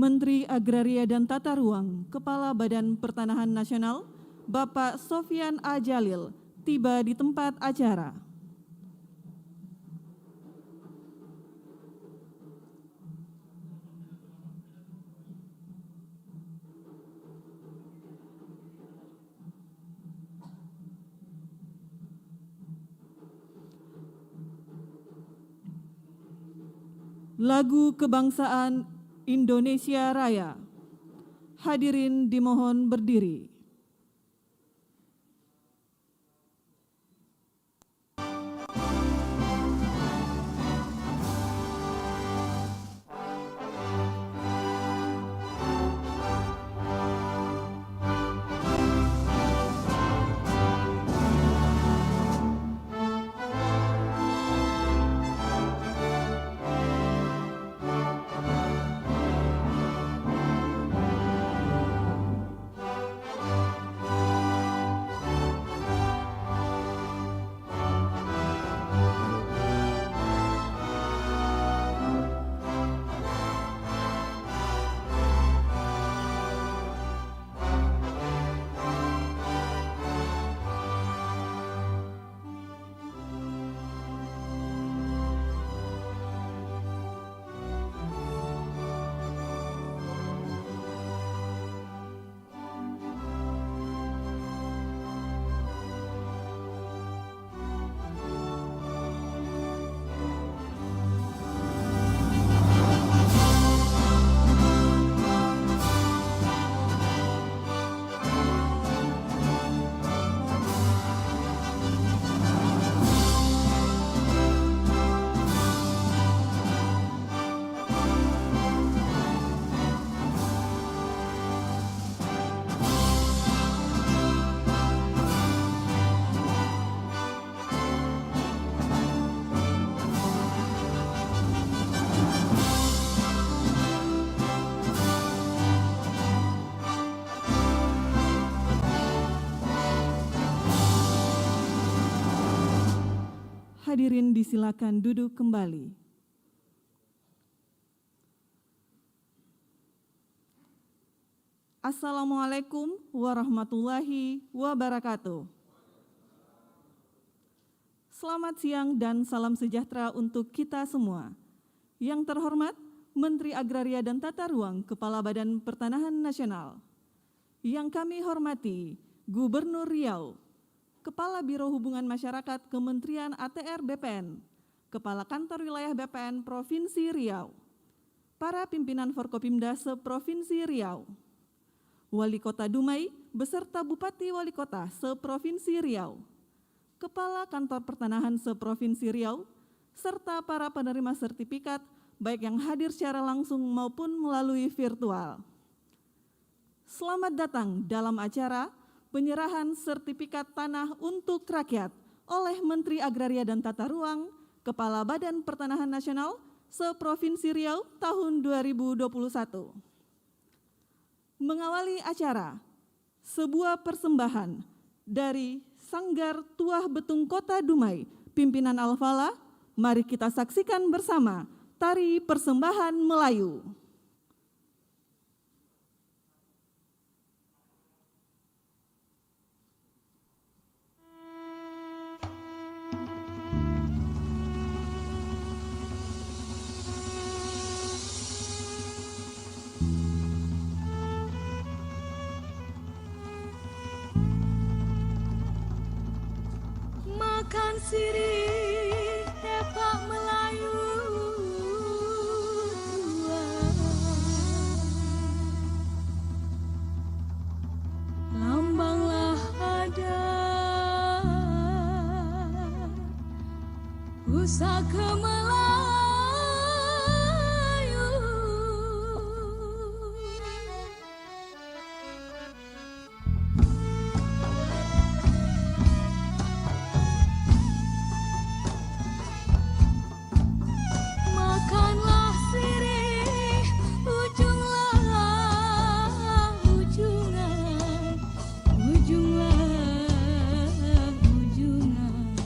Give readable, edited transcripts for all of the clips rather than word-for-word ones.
Menteri Agraria dan Tata Ruang, Kepala Badan Pertanahan Nasional, Bapak Sofyan A. Jalil, tiba di tempat acara. Lagu Kebangsaan Indonesia Raya. Hadirin dimohon berdiri. Hadirin disilakan duduk kembali. Assalamualaikum warahmatullahi wabarakatuh. Selamat siang dan salam sejahtera untuk kita semua. Yang terhormat Menteri Agraria dan Tata Ruang, Kepala Badan Pertanahan Nasional. Yang kami hormati Gubernur Riau, Kepala Biro Hubungan Masyarakat Kementerian ATR BPN, Kepala Kantor Wilayah BPN Provinsi Riau, para pimpinan Forkopimda se-Provinsi Riau, Wali Kota Dumai beserta Bupati Wali Kota se-Provinsi Riau, Kepala Kantor Pertanahan se-Provinsi Riau, serta para penerima sertifikat baik yang hadir secara langsung maupun melalui virtual. Selamat datang dalam acara penyerahan sertifikat tanah untuk rakyat oleh Menteri Agraria dan Tata Ruang, Kepala Badan Pertanahan Nasional se-Provinsi Riau tahun 2021. Mengawali acara, sebuah persembahan dari Sanggar Tuah Betung Kota Dumai, pimpinan Al-Falah, mari kita saksikan bersama tari persembahan Melayu. Makan sirih tepak Melayu tua, lambanglah adat pusaka Melayu. Makanlah sirih ujunglah ujungan, ujunglah ujungan.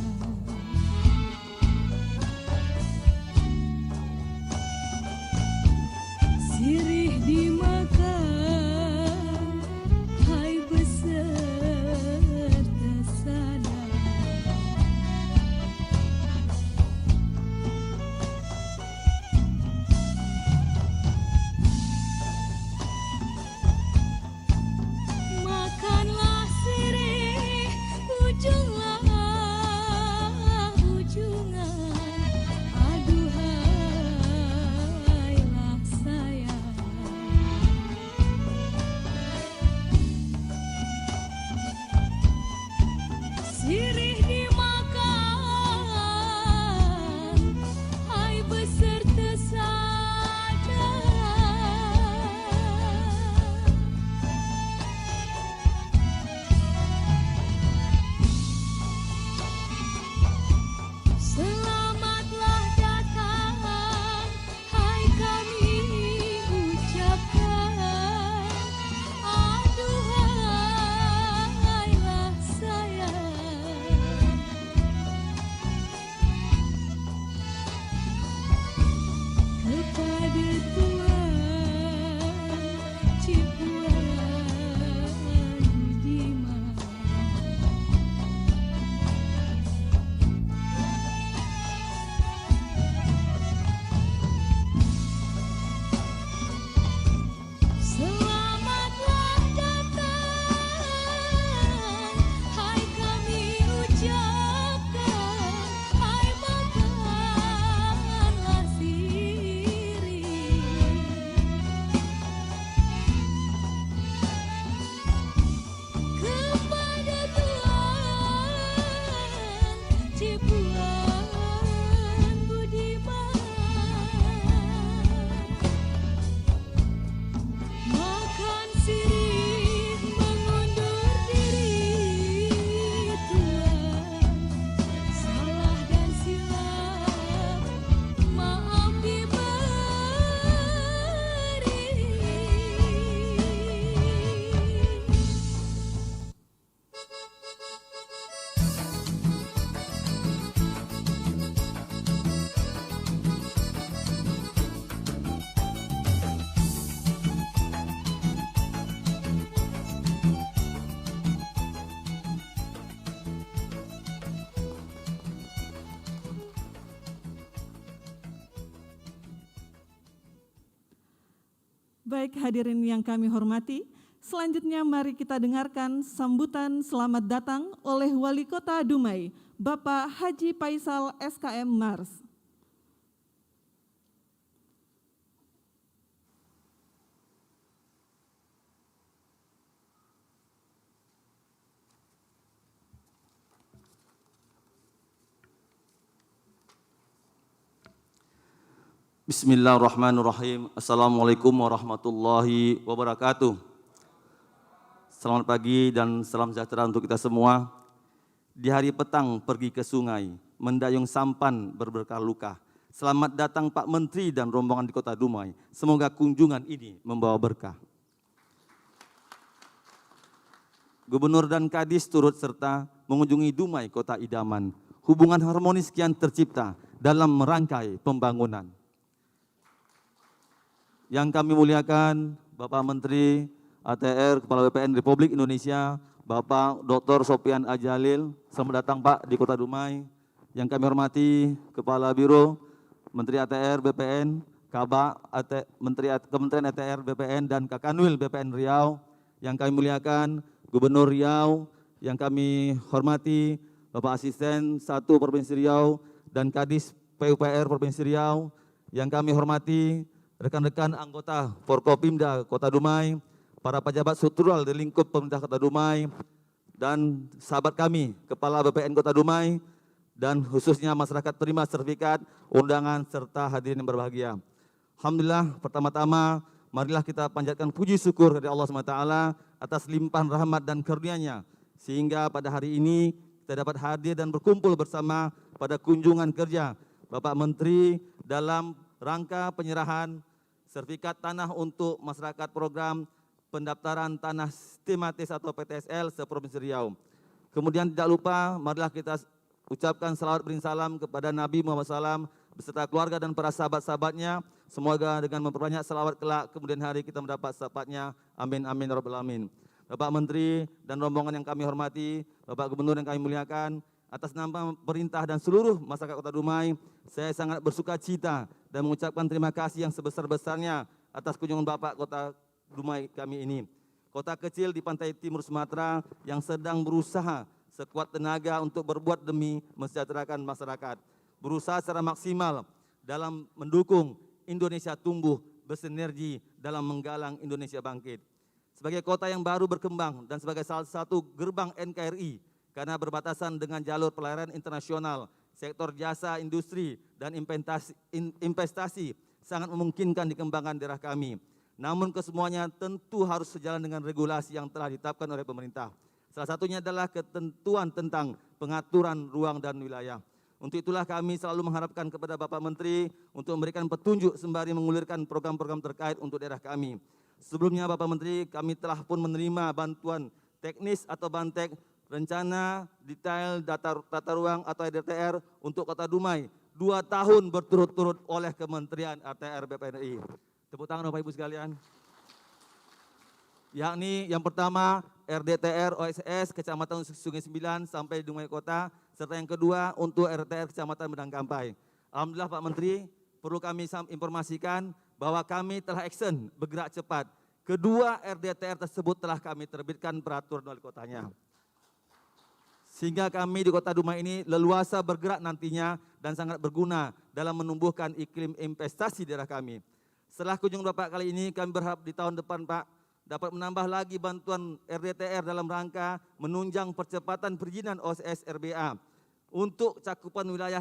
Baik hadirin yang kami hormati, selanjutnya mari kita dengarkan sambutan selamat datang oleh Wali Kota Dumai, Bapak Haji Faisal SKM Mars. Bismillahirrahmanirrahim. Assalamualaikum warahmatullahi wabarakatuh. Selamat pagi dan salam sejahtera untuk kita semua. Di hari petang pergi ke sungai, mendayung sampan berberkah luka. Selamat datang Pak Menteri dan rombongan di Kota Dumai. Semoga kunjungan ini membawa berkah. Gubernur dan Kadis turut serta mengunjungi Dumai, kota idaman. Hubungan harmonis kian tercipta dalam merangkai pembangunan. Yang kami muliakan Bapak Menteri ATR Kepala BPN Republik Indonesia, Bapak Dr. Sofian Adjalil, selamat datang Pak di Kota Dumai. Yang kami hormati Kepala Biro Menteri ATR BPN, Kabak Kementerian ATR BPN dan Kakanwil BPN Riau. Yang kami muliakan Gubernur Riau, yang kami hormati Bapak Asisten 1 Provinsi Riau dan Kadis PUPR Provinsi Riau. Yang kami hormati rekan-rekan anggota Forkopimda Kota Dumai, para pejabat struktural di lingkup pemerintah Kota Dumai, dan sahabat kami, Kepala BPN Kota Dumai, dan khususnya masyarakat terima sertifikat, undangan, serta hadirin yang berbahagia. Alhamdulillah, pertama-tama marilah kita panjatkan puji syukur dari Allah SWT atas limpahan rahmat dan karunia-Nya, sehingga pada hari ini kita dapat hadir dan berkumpul bersama pada kunjungan kerja Bapak Menteri dalam rangka penyerahan sertifikat tanah untuk masyarakat program pendaftaran tanah sistematis atau PTSL se-Provinsi Riau. Kemudian tidak lupa, marilah kita ucapkan salawat berisalam kepada Nabi Muhammad SAW beserta keluarga dan para sahabat-sahabatnya. Semoga dengan memperbanyak salawat kelak kemudian hari kita mendapat syafaatnya. Amin amin ya rabbal alamin. Bapak Menteri dan rombongan yang kami hormati, Bapak Gubernur yang kami muliakan, atas nama pemerintah dan seluruh masyarakat Kota Dumai, saya sangat bersuka cita dan mengucapkan terima kasih yang sebesar-besarnya atas kunjungan Bapak Kota Dumai kami ini. Kota kecil di pantai timur Sumatera yang sedang berusaha sekuat tenaga untuk berbuat demi mensejahterakan masyarakat. Berusaha secara maksimal dalam mendukung Indonesia tumbuh bersinergi dalam menggalang Indonesia bangkit. Sebagai kota yang baru berkembang dan sebagai salah satu gerbang NKRI, karena berbatasan dengan jalur pelayaran internasional, sektor jasa, industri, dan investasi sangat memungkinkan dikembangkan daerah kami. Namun kesemuanya tentu harus sejalan dengan regulasi yang telah ditetapkan oleh pemerintah. Salah satunya adalah ketentuan tentang pengaturan ruang dan wilayah. Untuk itulah kami selalu mengharapkan kepada Bapak Menteri untuk memberikan petunjuk sembari mengulirkan program-program terkait untuk daerah kami. Sebelumnya Bapak Menteri, kami telah pun menerima bantuan teknis atau bantek rencana detail tata ruang atau RDTR untuk Kota Dumai 2 tahun berturut-turut oleh Kementerian ATR BPNRI. Tepuk tangan Bapak Ibu sekalian. Yakni yang pertama RDTR OSS Kecamatan Sungai 9 sampai Dumai Kota, serta yang kedua untuk RDTR Kecamatan Medang Kampai. Alhamdulillah Pak Menteri, perlu kami informasikan bahwa kami telah action bergerak cepat. Kedua RDTR tersebut telah kami terbitkan peraturan wali kotanya. Sehingga kami di Kota Dumai ini leluasa bergerak nantinya dan sangat berguna dalam menumbuhkan iklim investasi daerah kami. Setelah kunjungan Bapak kali ini, kami berharap di tahun depan Pak dapat menambah lagi bantuan RDTR dalam rangka menunjang percepatan perizinan OSS RBA untuk cakupan wilayah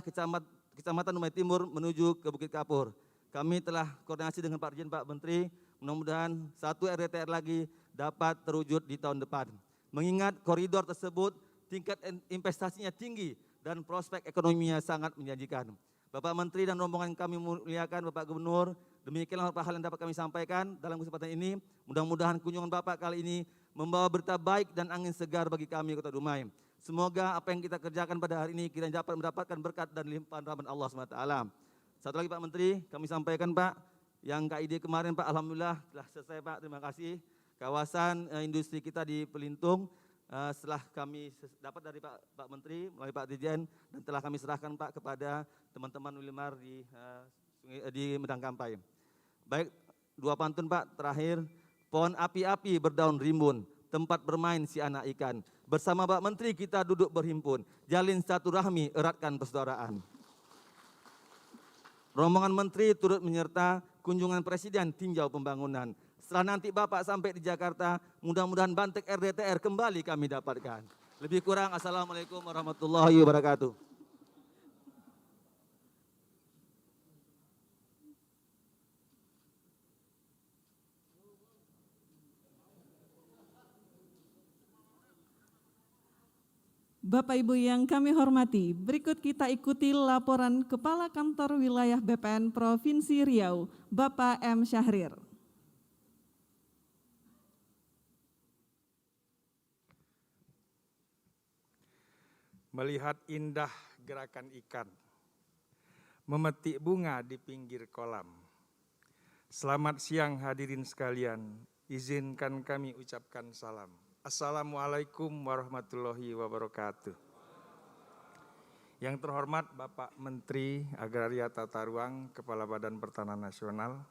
Kecamatan Dumai Timur menuju ke Bukit Kapur. Kami telah koordinasi dengan Pak Dirjen, Pak Menteri, mudah-mudahan 1 RDTR lagi dapat terwujud di tahun depan. Mengingat koridor tersebut tingkat investasinya tinggi dan prospek ekonominya sangat menjanjikan. Bapak Menteri dan rombongan kami muliakan, Bapak Gubernur, demikianlah beberapa hal yang dapat kami sampaikan dalam kesempatan ini. Mudah-mudahan kunjungan Bapak kali ini membawa berita baik dan angin segar bagi kami Kota Dumai. Semoga apa yang kita kerjakan pada hari ini kita dapat mendapatkan berkat dan limpahan rahmat Allah SWT. Satu lagi Pak Menteri, kami sampaikan Pak, yang KID kemarin Pak, Alhamdulillah telah selesai Pak, terima kasih. Kawasan industri kita di Pelintung, setelah kami dapat dari Pak Menteri melalui Pak Dirjen dan telah kami serahkan Pak kepada teman-teman Wilmar di Medang Kampai. Baik dua pantun Pak, terakhir. Pohon api-api berdaun rimbun, tempat bermain si anak ikan. Bersama Pak Menteri kita duduk berhimpun, jalin silaturahmi, eratkan persaudaraan. Rombongan Menteri turut menyerta kunjungan Presiden tinjau pembangunan. Setelah nanti Bapak sampai di Jakarta, mudah-mudahan Bantek RDTR kembali kami dapatkan. Lebih kurang, Assalamualaikum warahmatullahi wabarakatuh. Bapak Ibu yang kami hormati, berikut kita ikuti laporan Kepala Kantor Wilayah BPN Provinsi Riau, Bapak M. Syahrir. Melihat indah gerakan ikan, memetik bunga di pinggir kolam. Selamat siang hadirin sekalian, izinkan kami ucapkan salam. Assalamualaikum warahmatullahi wabarakatuh. Yang terhormat Bapak Menteri Agraria Tata Ruang, Kepala Badan Pertanahan Nasional,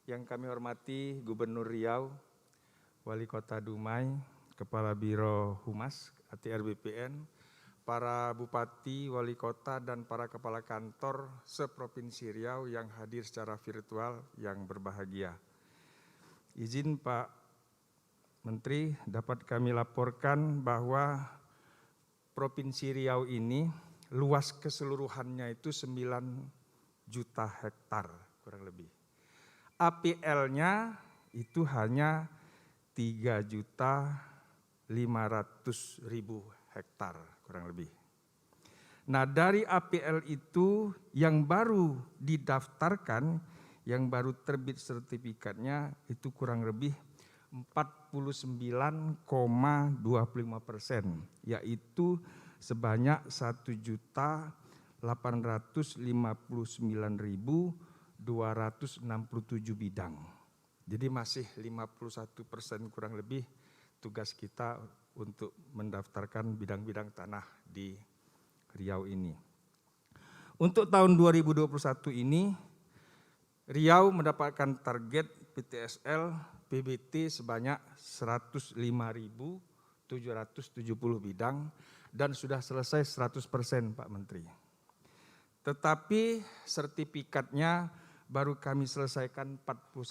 yang kami hormati Gubernur Riau, Wali Kota Dumai, Kepala Biro Humas ATR BPN, para Bupati, Wali Kota, dan para Kepala Kantor seprovinsi Riau yang hadir secara virtual yang berbahagia. Izin Pak Menteri, dapat kami laporkan bahwa Provinsi Riau ini luas keseluruhannya itu 9 juta hektar kurang lebih. APL-nya itu hanya 3.500.000 hektar kurang lebih. Nah, dari APL itu yang baru didaftarkan, yang baru terbit sertifikatnya itu kurang lebih 49,25%, yaitu sebanyak 1.859.267 bidang. Jadi masih 51% kurang lebih tugas kita untuk mendaftarkan bidang-bidang tanah di Riau ini. Untuk tahun 2021 ini, Riau mendapatkan target PTSL PBT sebanyak 105.770 bidang dan sudah selesai 100% Pak Menteri. Tetapi sertifikatnya baru kami selesaikan 41%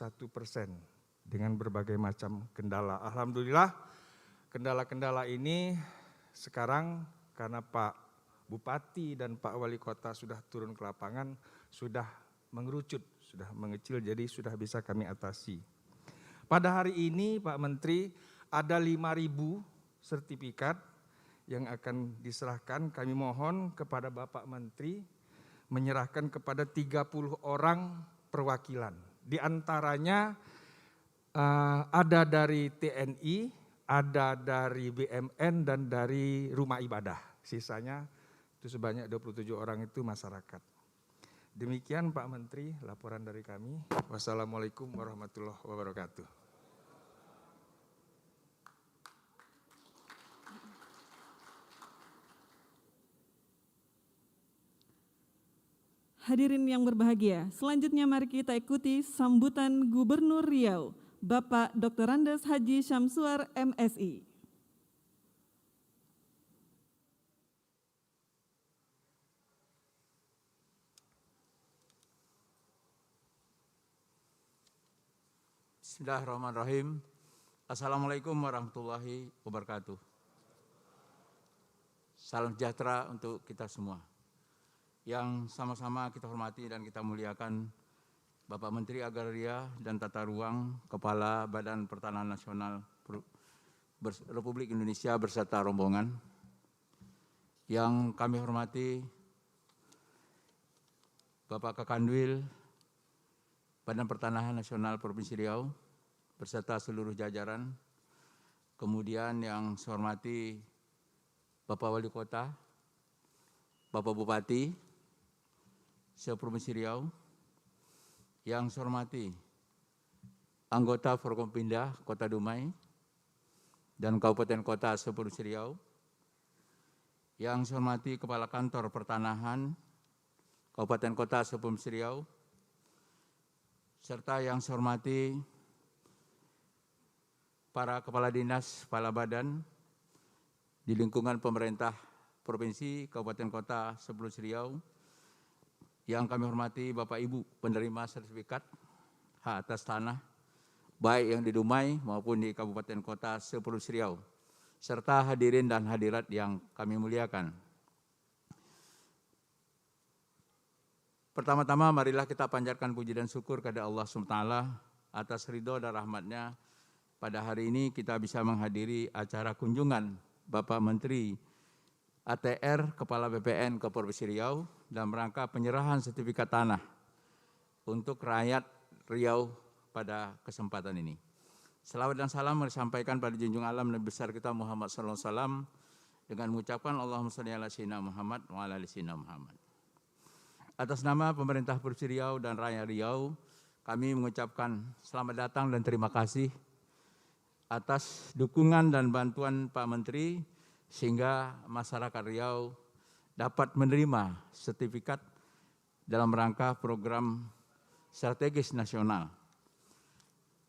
dengan berbagai macam kendala. Alhamdulillah kendala-kendala ini sekarang karena Pak Bupati dan Pak Wali Kota sudah turun ke lapangan, sudah mengerucut, sudah mengecil, jadi sudah bisa kami atasi. Pada hari ini Pak Menteri ada 5.000 sertifikat yang akan diserahkan. Kami mohon kepada Bapak Menteri menyerahkan kepada 30 orang perwakilan. Di antaranya ada dari TNI, ada dari BMN dan dari rumah ibadah. Sisanya itu sebanyak 27 orang itu masyarakat. Demikian Pak Menteri laporan dari kami. Wassalamualaikum warahmatullahi wabarakatuh. Hadirin yang berbahagia, selanjutnya mari kita ikuti sambutan Gubernur Riau, Bapak Dr. Andes Haji Syamsuar MSI. Bismillahirrahmanirrahim. Assalamualaikum warahmatullahi wabarakatuh. Salam sejahtera untuk kita semua. Yang sama-sama kita hormati dan kita muliakan Bapak Menteri Agraria dan Tata Ruang, Kepala Badan Pertanahan Nasional Republik Indonesia beserta rombongan. Yang kami hormati Bapak Kakanwil Badan Pertanahan Nasional Provinsi Riau beserta seluruh jajaran. Kemudian yang saya hormati Bapak Wali Kota, Bapak Bupati se-Provinsi Riau, yang saya hormati anggota Forkompinda Kota Dumai dan Kabupaten Kota se-Provinsi Riau, yang saya hormati Kepala Kantor Pertanahan Kabupaten Kota se-Provinsi Riau, serta yang saya hormati para kepala dinas, kepala badan di lingkungan pemerintah provinsi, kabupaten kota Kepulauan Riau, yang kami hormati Bapak Ibu penerima sertifikat hak atas tanah, baik yang di Dumai maupun di kabupaten kota Kepulauan Riau, serta hadirin dan hadirat yang kami muliakan. Pertama-tama marilah kita panjatkan puji dan syukur kepada Allah SWT atas ridho dan rahmatnya. Pada hari ini kita bisa menghadiri acara kunjungan Bapak Menteri ATR Kepala BPN ke Provinsi Riau dalam rangka penyerahan sertifikat tanah untuk rakyat Riau pada kesempatan ini. Selawat dan salam disampaikan pada junjungan alam Nabi besar kita Muhammad SAW dengan mengucapkan Allahumma shalli ala sayyidina Muhammad wa ala ali sayyidina Muhammad. Atas nama pemerintah Provinsi Riau dan rakyat Riau, kami mengucapkan selamat datang dan terima kasih atas dukungan dan bantuan Pak Menteri sehingga masyarakat Riau dapat menerima sertifikat dalam rangka program strategis nasional.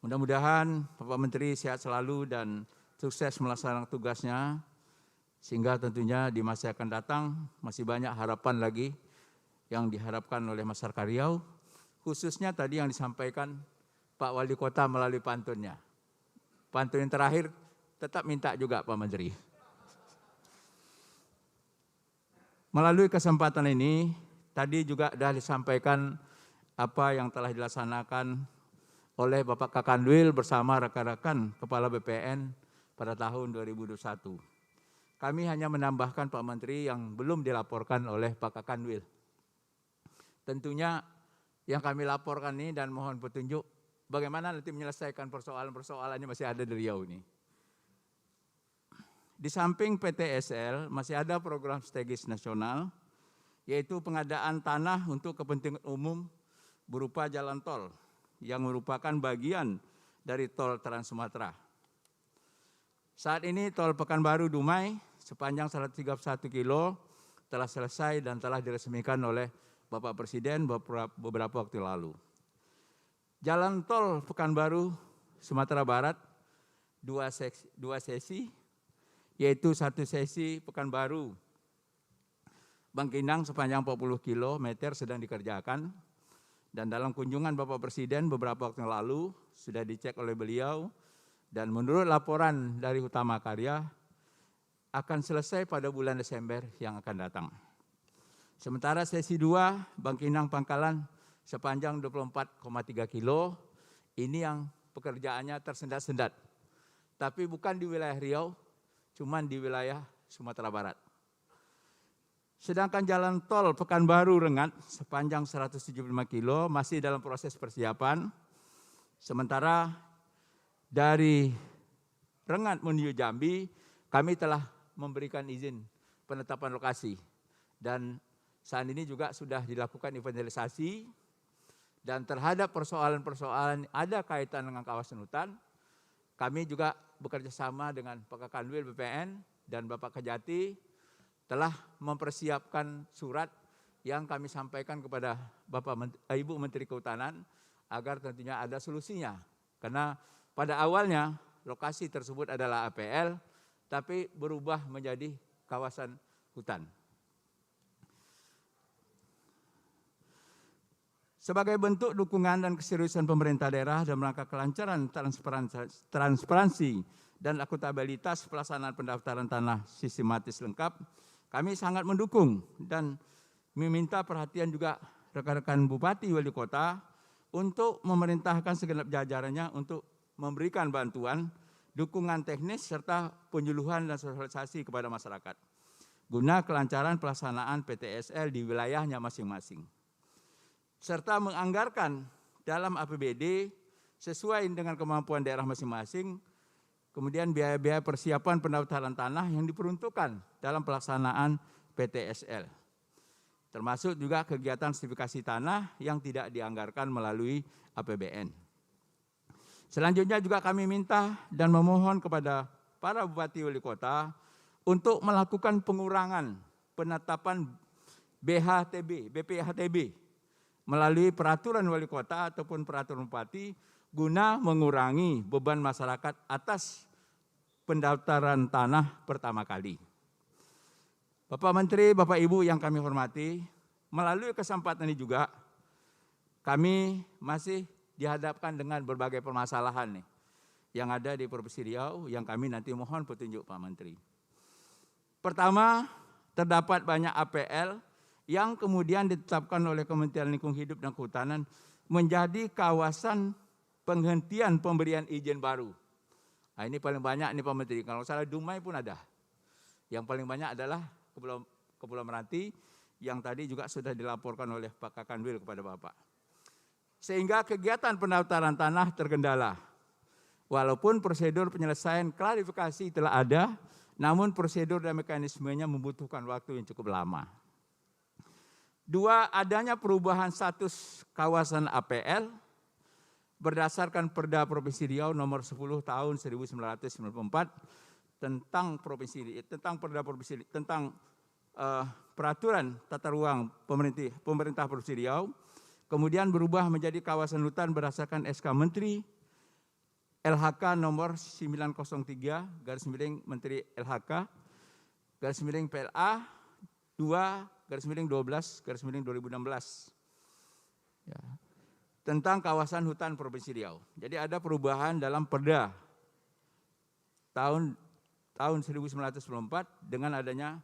Mudah-mudahan Bapak Menteri sehat selalu dan sukses melaksanakan tugasnya, sehingga tentunya di masa yang akan datang masih banyak harapan lagi yang diharapkan oleh masyarakat Riau, khususnya tadi yang disampaikan Pak Wali Kota melalui pantunnya. Pantun yang terakhir tetap minta juga Pak Menteri. Melalui kesempatan ini, tadi juga sudah disampaikan apa yang telah dilaksanakan oleh Bapak Kakanwil bersama rekan-rekan Kepala BPN pada tahun 2021. Kami hanya menambahkan Pak Menteri yang belum dilaporkan oleh Pak Kakanwil. Tentunya yang kami laporkan ini dan mohon petunjuk bagaimana nanti menyelesaikan persoalan-persoalannya masih ada di Riau ini. Di samping PTSL masih ada program strategis nasional, yaitu pengadaan tanah untuk kepentingan umum berupa jalan tol yang merupakan bagian dari tol Trans Sumatera. Saat ini tol Pekanbaru Dumai sepanjang 131 kilo telah selesai dan telah diresmikan oleh Bapak Presiden beberapa waktu lalu. Jalan tol Pekanbaru Sumatera Barat dua sesi, yaitu satu sesi Pekanbaru Bangkinang sepanjang 40 km sedang dikerjakan, dan dalam kunjungan Bapak Presiden beberapa waktu yang lalu sudah dicek oleh beliau, dan menurut laporan dari Utama Karya akan selesai pada bulan Desember yang akan datang. Sementara sesi 2 Bangkinang Pangkalan sepanjang 24,3 kilo, ini yang pekerjaannya tersendat-sendat. Tapi bukan di wilayah Riau, cuman di wilayah Sumatera Barat. Sedangkan jalan tol Pekanbaru Rengat sepanjang 175 kilo masih dalam proses persiapan. Sementara dari Rengat menuju Jambi, kami telah memberikan izin penetapan lokasi. Dan saat ini juga sudah dilakukan inventarisasi, dan terhadap persoalan-persoalan ada kaitan dengan kawasan hutan, kami juga bekerja sama dengan Pak Kakanwil BPN dan Bapak Kejati telah mempersiapkan surat yang kami sampaikan kepada Ibu Menteri Kehutanan agar tentunya ada solusinya. Karena pada awalnya lokasi tersebut adalah APL, tapi berubah menjadi kawasan hutan. Sebagai bentuk dukungan dan keseriusan pemerintah daerah dalam rangka kelancaran transparansi dan akuntabilitas pelaksanaan pendaftaran tanah sistematis lengkap, kami sangat mendukung dan meminta perhatian juga rekan-rekan Bupati Wali Kota untuk memerintahkan segenap jajarannya untuk memberikan bantuan, dukungan teknis serta penyuluhan dan sosialisasi kepada masyarakat guna kelancaran pelaksanaan PTSL di wilayahnya masing-masing, serta menganggarkan dalam APBD sesuai dengan kemampuan daerah masing-masing, kemudian biaya-biaya persiapan pendaftaran tanah yang diperuntukkan dalam pelaksanaan PTSL, termasuk juga kegiatan sertifikasi tanah yang tidak dianggarkan melalui APBN. Selanjutnya juga kami minta dan memohon kepada para Bupati Wali Kota untuk melakukan pengurangan penetapan BPHTB melalui peraturan wali kota ataupun peraturan bupati guna mengurangi beban masyarakat atas pendaftaran tanah pertama kali. Bapak Menteri, Bapak Ibu yang kami hormati, melalui kesempatan ini juga kami masih dihadapkan dengan berbagai permasalahan nih yang ada di Provinsi Riau yang kami nanti mohon petunjuk Pak Menteri. Pertama, terdapat banyak APL yang kemudian ditetapkan oleh Kementerian Lingkungan Hidup dan Kehutanan menjadi kawasan penghentian pemberian izin baru. Nah, ini paling banyak nih Pak Menteri, kalau salah Dumai pun ada. Yang paling banyak adalah Kepulauan Meranti yang tadi juga sudah dilaporkan oleh Pak Kakanwil kepada Bapak. Sehingga kegiatan pendaftaran tanah terkendala. Walaupun prosedur penyelesaian klarifikasi telah ada, namun prosedur dan mekanismenya membutuhkan waktu yang cukup lama. Dua, adanya perubahan status kawasan APL berdasarkan Perda Provinsi Riau nomor 10 tahun 1994 tentang peraturan tata ruang pemerintah Provinsi Riau, kemudian berubah menjadi kawasan hutan berdasarkan SK Menteri LHK nomor 903 Menteri LHK PLA 2/12/2016 ya, tentang kawasan hutan Provinsi Riau. Jadi ada perubahan dalam Perda tahun 1994 dengan adanya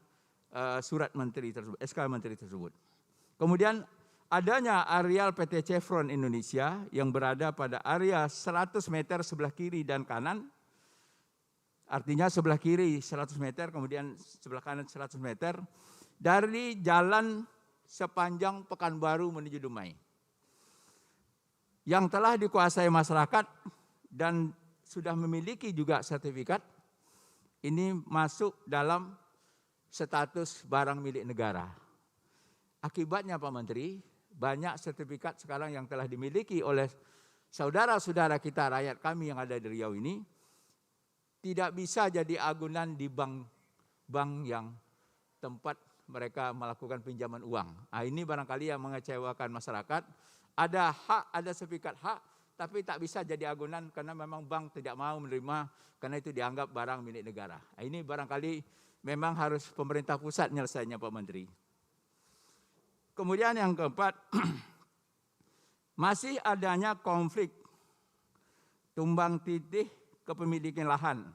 surat menteri tersebut, SK Menteri tersebut. Kemudian adanya areal PT Chevron Indonesia yang berada pada area 100 meter sebelah kiri dan kanan. Artinya sebelah kiri 100 meter, kemudian sebelah kanan 100 meter. Dari jalan sepanjang Pekanbaru menuju Dumai. Yang telah dikuasai masyarakat dan sudah memiliki juga sertifikat, ini masuk dalam status barang milik negara. Akibatnya Pak Menteri, banyak sertifikat sekarang yang telah dimiliki oleh saudara-saudara kita, rakyat kami yang ada di Riau ini, tidak bisa jadi agunan di bank yang tempat mereka melakukan pinjaman uang. Nah, ini barangkali yang mengecewakan masyarakat. Ada hak, ada sertifikat hak, tapi tak bisa jadi agunan karena memang bank tidak mau menerima karena itu dianggap barang milik negara. Nah, ini barangkali memang harus pemerintah pusat menyelesaikannya Pak Menteri. Kemudian yang keempat, masih adanya konflik tumbang tindih kepemilikan lahan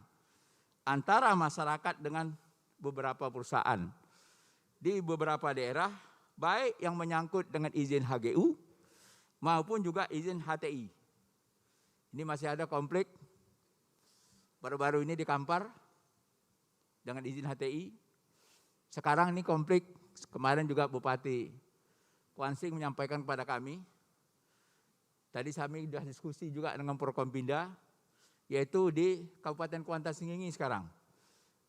antara masyarakat dengan beberapa perusahaan di beberapa daerah, baik yang menyangkut dengan izin HGU maupun juga izin HTI. Ini masih ada konflik baru-baru ini di Kampar dengan izin HTI. Sekarang ini konflik, kemarin juga Bupati Kuansing menyampaikan kepada kami, tadi kami sudah diskusi juga dengan Forkompinda, yaitu di Kabupaten Kuantan Sengingi sekarang.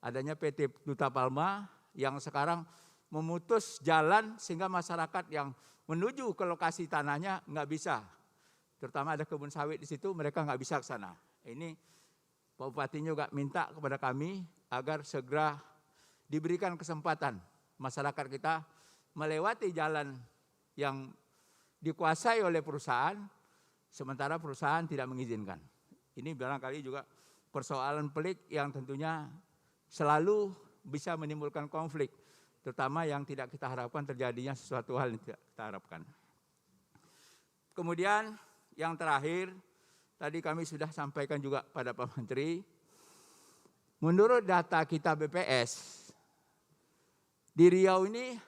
Adanya PT Duta Palma yang sekarang memutus jalan sehingga masyarakat yang menuju ke lokasi tanahnya nggak bisa. Terutama ada kebun sawit di situ, mereka nggak bisa ke sana. Ini Pak Bupati juga minta kepada kami agar segera diberikan kesempatan masyarakat kita melewati jalan yang dikuasai oleh perusahaan, sementara perusahaan tidak mengizinkan. Ini barangkali juga persoalan pelik yang tentunya selalu bisa menimbulkan konflik, terutama yang tidak kita harapkan terjadinya sesuatu hal yang tidak kita harapkan. Kemudian yang terakhir, tadi kami sudah sampaikan juga pada Pak Menteri, menurut data kita BPS, di Riau ini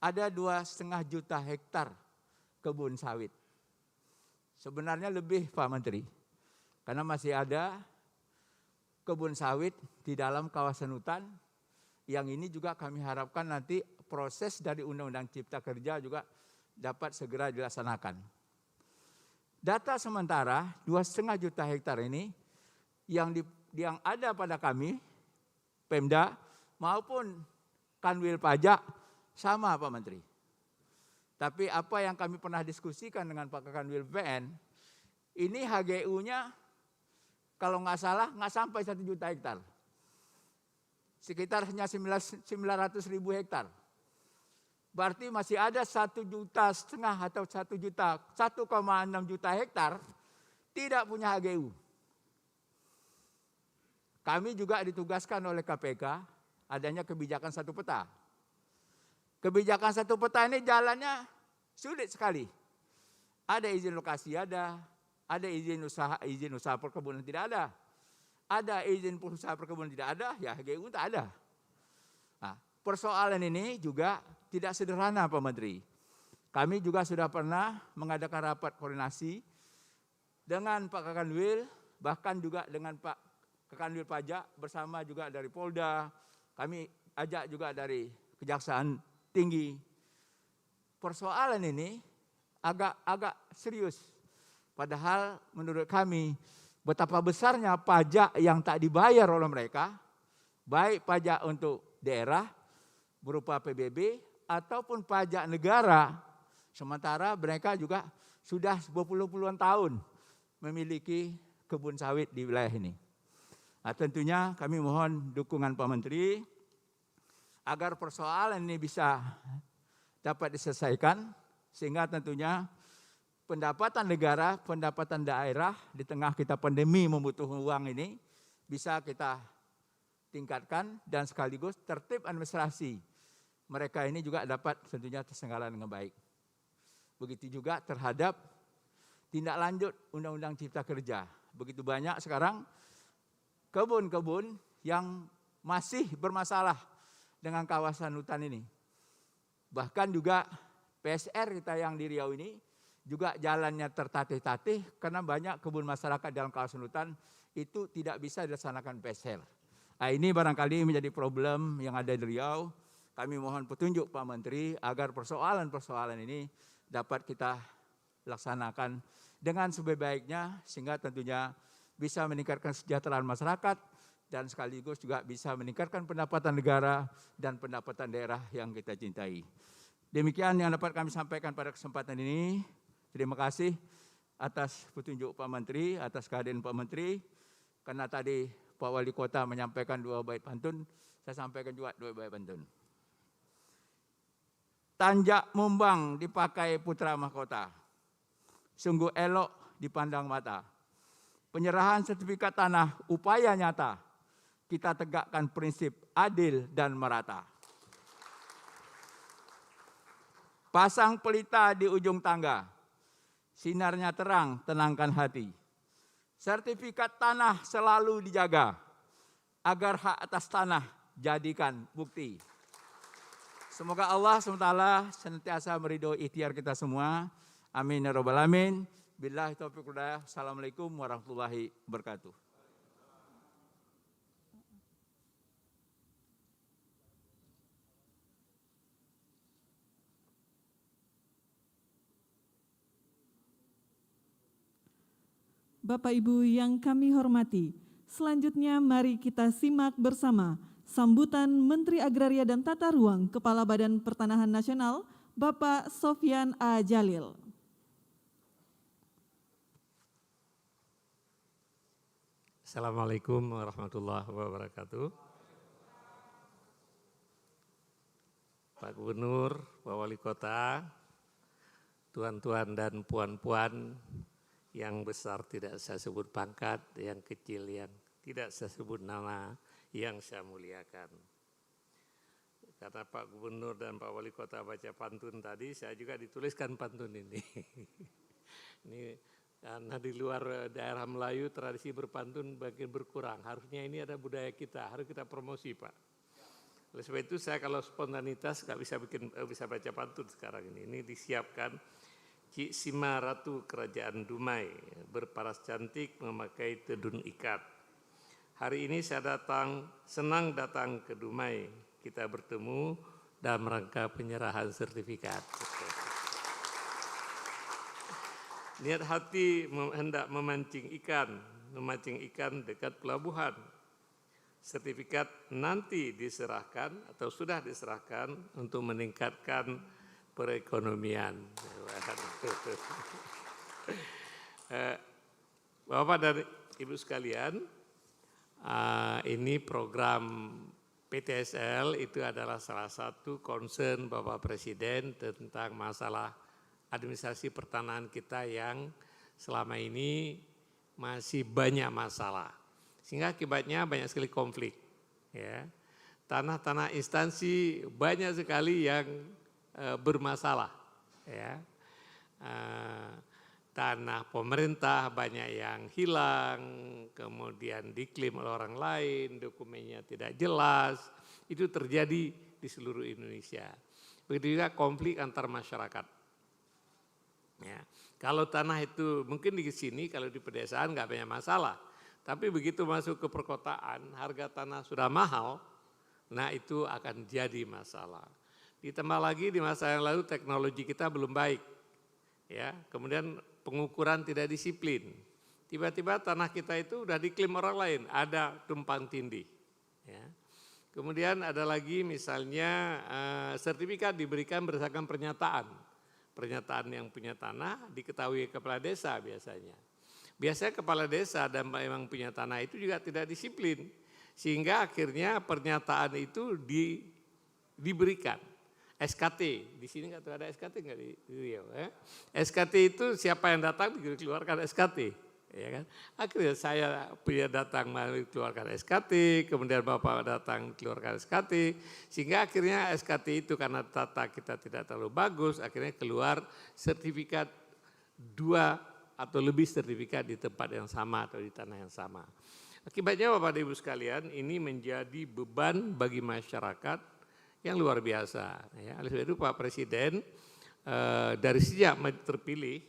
ada 2,5 juta hektar kebun sawit. Sebenarnya lebih Pak Menteri, karena masih ada kebun sawit di dalam kawasan hutan. Yang ini juga kami harapkan nanti proses dari Undang-Undang Cipta Kerja juga dapat segera dilaksanakan. Data sementara 2,5 juta hektar ini yang ada pada kami, Pemda maupun Kanwil Pajak sama Pak Menteri. Tapi apa yang kami pernah diskusikan dengan Pak Kanwil PN, ini HGU-nya kalau nggak salah nggak sampai 1 juta hektar. Sekitar hanya 900.000 hektar. berarti masih ada 1,5 juta atau 1,6 juta hektar tidak punya HGU. Kami juga ditugaskan oleh KPK adanya kebijakan satu peta. Kebijakan satu peta ini jalannya sulit sekali. Ada izin lokasi ada izin usaha perkebunan tidak ada izin usaha perkebunan tidak ada, ya HGU tak ada. Nah, persoalan ini juga tidak sederhana Pak Menteri. Kami juga sudah pernah mengadakan rapat koordinasi dengan Pak Kakanwil, bahkan juga dengan Pak Kakanwil Pajak bersama juga dari Polda, kami ajak juga dari Kejaksaan Tinggi. Persoalan ini agak serius. Padahal menurut kami betapa besarnya pajak yang tak dibayar oleh mereka, baik pajak untuk daerah berupa PBB ataupun pajak negara, sementara mereka juga sudah berpuluh-puluhan tahun memiliki kebun sawit di wilayah ini. Nah, tentunya kami mohon dukungan Pak Menteri agar persoalan ini bisa dapat diselesaikan, sehingga tentunya pendapatan negara, pendapatan daerah di tengah kita pandemi membutuhkan uang ini bisa kita tingkatkan dan sekaligus tertib administrasi mereka ini juga dapat tentunya terselenggara dengan baik. Begitu juga terhadap tindak lanjut Undang-Undang Cipta Kerja. Begitu banyak sekarang kebun-kebun yang masih bermasalah dengan kawasan hutan ini. Bahkan juga PSR kita yang di Riau ini juga jalannya tertatih-tatih karena banyak kebun masyarakat dalam kawasan hutan itu tidak bisa dilaksanakan PSR. Nah, ini barangkali menjadi problem yang ada di Riau. Kami mohon petunjuk Pak Menteri agar persoalan-persoalan ini dapat kita laksanakan dengan sebaik-baiknya sehingga tentunya bisa meningkatkan kesejahteraan masyarakat dan sekaligus juga bisa meningkatkan pendapatan negara dan pendapatan daerah yang kita cintai. Demikian yang dapat kami sampaikan pada kesempatan ini. Terima kasih atas petunjuk Pak Menteri, atas kehadiran Pak Menteri. Karena tadi Pak Wali Kota menyampaikan 2 bait pantun, saya sampaikan juga 2 bait pantun. Tanjak mumbang dipakai putra mahkota, sungguh elok dipandang mata. Penyerahan sertifikat tanah upaya nyata, kita tegakkan prinsip adil dan merata. Pasang pelita di ujung tangga, sinarnya terang, tenangkan hati. Sertifikat tanah selalu dijaga, agar hak atas tanah jadikan bukti. Semoga Allah SWT senantiasa meridhoi ikhtiar kita semua. Amin ya rabbal alamin. Billahi taufiq wal hidayah. Assalamualaikum warahmatullahi wabarakatuh. Bapak Ibu yang kami hormati, selanjutnya mari kita simak bersama sambutan Menteri Agraria dan Tata Ruang Kepala Badan Pertanahan Nasional, Bapak Sofyan A. Djalil. Assalamualaikum warahmatullahi wabarakatuh. Pak Gubernur, Pak Wali Kota, tuan-tuan dan puan-puan, yang besar tidak saya sebut pangkat, yang kecil yang tidak saya sebut nama, yang saya muliakan. Karena Pak Gubernur dan Pak Wali Kota baca pantun tadi, saya juga dituliskan pantun ini. Ini karena di luar daerah Melayu tradisi berpantun makin berkurang. Harusnya ini ada budaya kita, harus kita promosi Pak. Oleh sebab itu saya kalau spontanitas nggak bisa baca pantun sekarang ini. Ini disiapkan Cik Sima Ratu Kerajaan Dumai, berparas cantik memakai tedun ikat. Hari ini saya senang datang ke Dumai. Kita bertemu dalam rangka penyerahan sertifikat. Niat hati hendak memancing ikan dekat pelabuhan. Sertifikat nanti diserahkan atau sudah diserahkan untuk meningkatkan perekonomian. Bapak dan Ibu sekalian, ini program PTSL itu adalah salah satu concern Bapak Presiden tentang masalah administrasi pertanahan kita yang selama ini masih banyak masalah. Sehingga akibatnya banyak sekali konflik. Ya. Tanah-tanah instansi banyak sekali yang bermasalah. Ya. Tanah pemerintah banyak yang hilang, kemudian diklaim oleh orang lain, dokumennya tidak jelas, itu terjadi di seluruh Indonesia. Begitu juga konflik antar masyarakat. Ya. Kalau tanah itu mungkin di sini, kalau di pedesaan nggak banyak masalah, tapi begitu masuk ke perkotaan, harga tanah sudah mahal, nah itu akan jadi masalah. Ditambah lagi di masa yang lalu teknologi kita belum baik, ya. Kemudian pengukuran tidak disiplin. Tiba-tiba tanah kita itu udah diklaim orang lain, ada tumpang tindih. Ya. Kemudian ada lagi misalnya sertifikat diberikan berdasarkan pernyataan. Pernyataan yang punya tanah diketahui kepala desa biasanya. Biasanya kepala desa dan memang punya tanah itu juga tidak disiplin. Sehingga akhirnya pernyataan itu diberikan. SKT, di sini nggak tahu ada SKT nggak di Riau? SKT itu siapa yang datang dikeluarkan SKT, ya kan? Akhirnya saya punya datang keluarkan SKT, kemudian Bapak datang keluarkan SKT, sehingga akhirnya SKT itu karena tata kita tidak terlalu bagus, akhirnya keluar sertifikat 2 atau lebih sertifikat di tempat yang sama atau di tanah yang sama. Akibatnya Bapak dan Ibu sekalian ini menjadi beban bagi masyarakat yang luar biasa. Ya. Oleh sebab itu Pak Presiden dari sejak terpilih,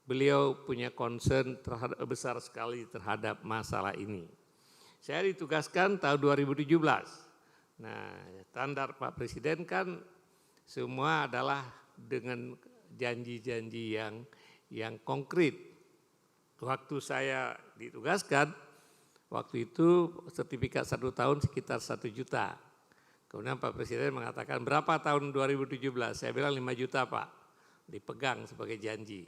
beliau punya concern besar sekali terhadap masalah ini. Saya ditugaskan tahun 2017. Nah, standar Pak Presiden kan semua adalah dengan janji-janji yang konkret. Waktu saya ditugaskan, waktu itu sertifikat 1 tahun sekitar 1 juta. Kemudian Pak Presiden mengatakan berapa tahun 2017? Saya bilang 5 juta Pak, dipegang sebagai janji.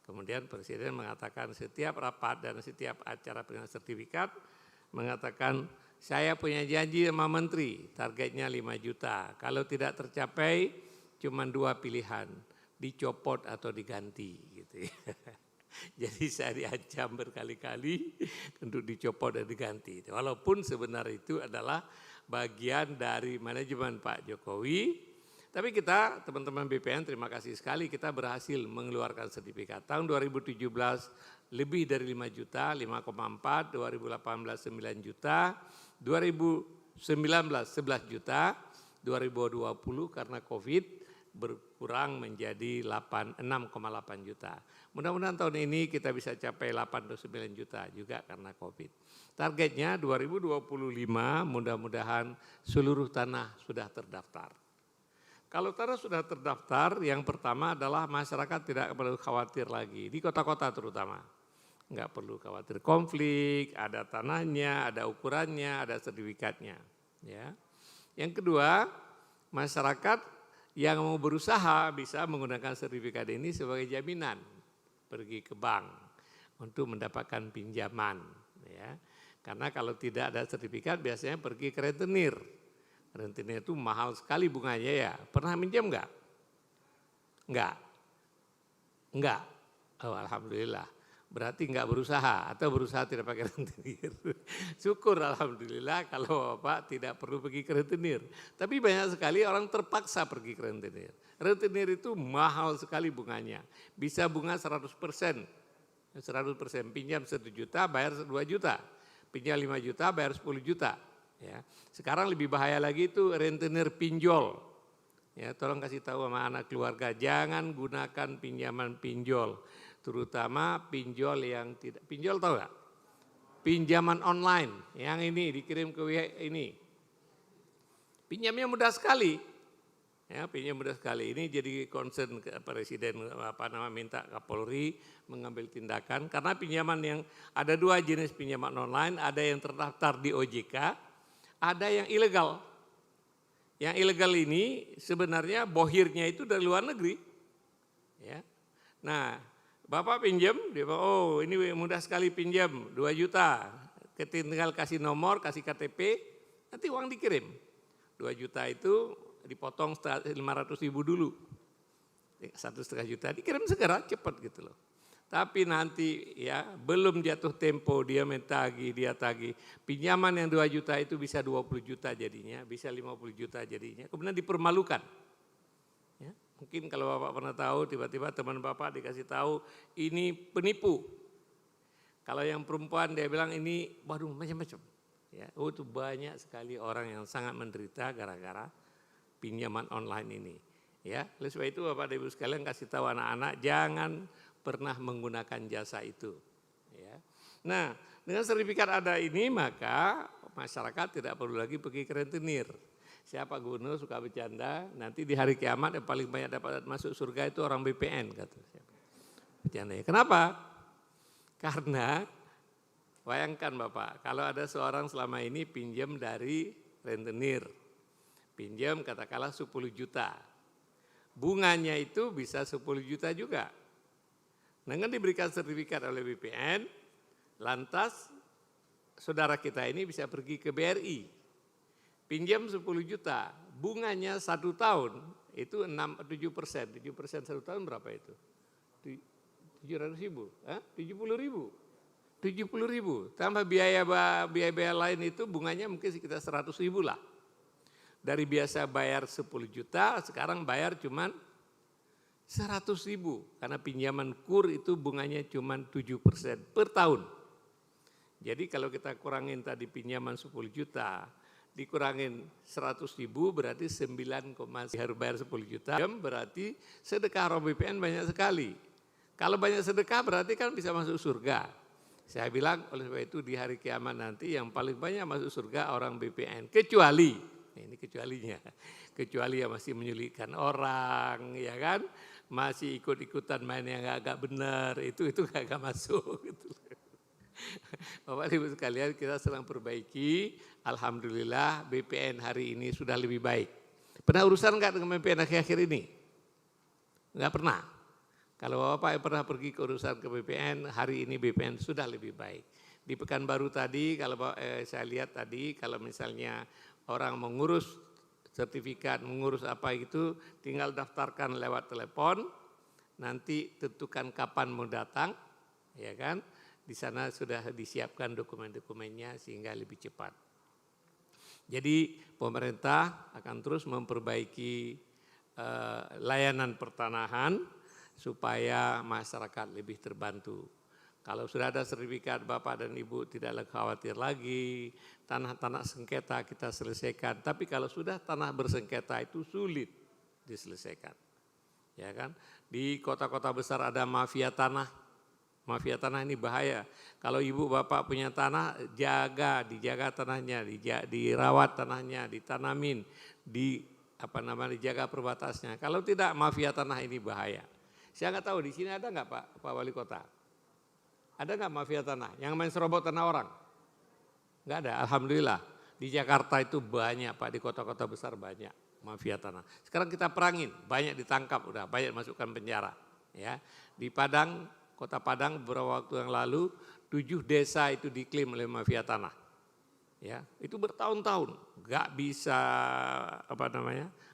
Kemudian Presiden mengatakan setiap rapat dan setiap acara penerimaan sertifikat mengatakan saya punya janji sama Menteri, targetnya 5 juta. Kalau tidak tercapai cuma 2 pilihan, dicopot atau diganti. Gitu. Jadi saya diancam berkali-kali untuk dicopot dan diganti. Walaupun sebenarnya itu adalah bagian dari manajemen Pak Jokowi, tapi kita teman-teman BPN terima kasih sekali kita berhasil mengeluarkan sertifikat. Tahun 2017 lebih dari 5 juta, 5,4, 2018 9 juta, 2019 11 juta, 2020 karena Covid berkurang menjadi 6,8 juta. Mudah-mudahan tahun ini kita bisa capai 8 atau 9 juta juga karena Covid. Targetnya 2025 mudah-mudahan seluruh tanah sudah terdaftar. Kalau tanah sudah terdaftar, yang pertama adalah masyarakat tidak perlu khawatir lagi, di kota-kota terutama. Enggak perlu khawatir konflik, ada tanahnya, ada ukurannya, ada sertifikatnya. Ya. Yang kedua, masyarakat yang mau berusaha bisa menggunakan sertifikat ini sebagai jaminan pergi ke bank untuk mendapatkan pinjaman. Ya. Karena kalau tidak ada sertifikat biasanya pergi ke rentenir. Rentenir itu mahal sekali bunganya ya. Pernah minjam enggak? Enggak. Enggak. Oh, alhamdulillah. Berarti enggak berusaha atau berusaha tidak pakai rentenir. Syukur alhamdulillah kalau Bapak tidak perlu pergi ke rentenir. Tapi banyak sekali orang terpaksa pergi ke rentenir. Rentenir itu mahal sekali bunganya. Bisa bunga 100%. 100% pinjam 1 juta bayar 2 juta. Pinjam 5 juta bayar 10 juta. Ya. Sekarang lebih bahaya lagi itu rentenir pinjol. Ya, tolong kasih tahu sama anak keluarga, jangan gunakan pinjaman pinjol. Terutama pinjol yang tidak, pinjol tahu gak? Pinjaman online, yang ini dikirim ke ini. Pinjamnya mudah sekali. Ya, pinjam mudah sekali. Ini jadi concern ke Presiden minta Kapolri mengambil tindakan karena pinjaman yang ada 2 jenis pinjaman online, ada yang terdaftar di OJK, ada yang ilegal. Yang ilegal ini sebenarnya bohirnya itu dari luar negeri. Ya. Nah, Bapak pinjam, dia bilang, oh ini mudah sekali pinjam 2 juta, tinggal kasih nomor, kasih KTP, nanti uang dikirim. 2 juta itu dipotong 500.000 dulu. 1,5 juta dikirim segera, cepat gitu loh. Tapi nanti ya belum jatuh tempo dia dia tagih. Pinjaman yang 2 juta itu bisa 20 juta jadinya, bisa 50 juta jadinya. Kemudian dipermalukan. Ya, mungkin kalau Bapak pernah tahu, tiba-tiba teman Bapak dikasih tahu ini penipu. Kalau yang perempuan dia bilang ini waduh macam-macam. Ya, itu banyak sekali orang yang sangat menderita gara-gara pinjaman online ini. Ya, oleh sebab itu Bapak dan Ibu sekalian kasih tahu anak-anak jangan pernah menggunakan jasa itu. Ya. Nah, dengan sertifikat ada ini maka masyarakat tidak perlu lagi pergi ke rentenir. Siapa gubernur suka bercanda, nanti di hari kiamat yang paling banyak dapat masuk surga itu orang BPN kata siapa. Bercanda. Kenapa? Karena bayangkan Bapak, kalau ada seorang selama ini pinjam dari rentenir, pinjam katakanlah 10 juta, bunganya itu bisa 10 juta juga. Dengan diberikan sertifikat oleh BPN, lantas saudara kita ini bisa pergi ke BRI, pinjam 10 juta, bunganya 1 tahun, itu 7%, 7% 1 tahun berapa itu? 700.000, 70.000, tambah biaya lain itu bunganya mungkin sekitar 100.000 lah. Dari biasa bayar 10 juta, sekarang bayar cuman 100.000 karena pinjaman KUR itu bunganya cuman 7% per tahun. Jadi kalau kita kurangin tadi pinjaman 10 juta, dikurangin 100.000 berarti 9, harus bayar 10 juta, berarti sedekah orang BPN banyak sekali. Kalau banyak sedekah berarti kan bisa masuk surga. Saya bilang oleh sebab itu di hari kiamat nanti yang paling banyak masuk surga orang BPN. Kecuali, ini kecualinya, kecuali yang masih menyulitkan orang, ya kan, masih ikut-ikutan main yang agak benar, itu gak masuk. Gitu. Bapak Ibu sekalian kita sedang perbaiki, alhamdulillah BPN hari ini sudah lebih baik. Pernah urusan enggak dengan BPN akhir-akhir ini? Enggak pernah. Kalau Bapak pernah pergi ke urusan ke BPN, hari ini BPN sudah lebih baik. Di Pekanbaru tadi, kalau saya lihat tadi, kalau misalnya orang mengurus sertifikat, mengurus apa itu, tinggal daftarkan lewat telepon, nanti tentukan kapan mau datang, ya kan? Di sana sudah disiapkan dokumen-dokumennya sehingga lebih cepat. Jadi pemerintah akan terus memperbaiki layanan pertanahan supaya masyarakat lebih terbantu. Kalau sudah ada sertifikat Bapak dan Ibu tidak khawatir lagi, tanah-tanah sengketa kita selesaikan. Tapi kalau sudah tanah bersengketa itu sulit diselesaikan. Ya kan? Di kota-kota besar ada mafia tanah. Mafia tanah ini bahaya. Kalau Ibu Bapak punya tanah, dijaga tanahnya, dirawat tanahnya, ditanamin, dijaga perbatasnya. Kalau tidak mafia tanah ini bahaya. Saya nggak tahu di sini ada nggak Pak Wali Kota? Ada nggak mafia tanah yang main serobot tanah orang? Nggak ada, alhamdulillah. Di Jakarta itu banyak Pak, di kota-kota besar banyak mafia tanah. Sekarang kita perangin, banyak ditangkap, udah banyak masukkan penjara. Ya, di Padang, Kota Padang beberapa waktu yang lalu 7 desa itu diklaim oleh mafia tanah. Ya, itu bertahun-tahun nggak bisa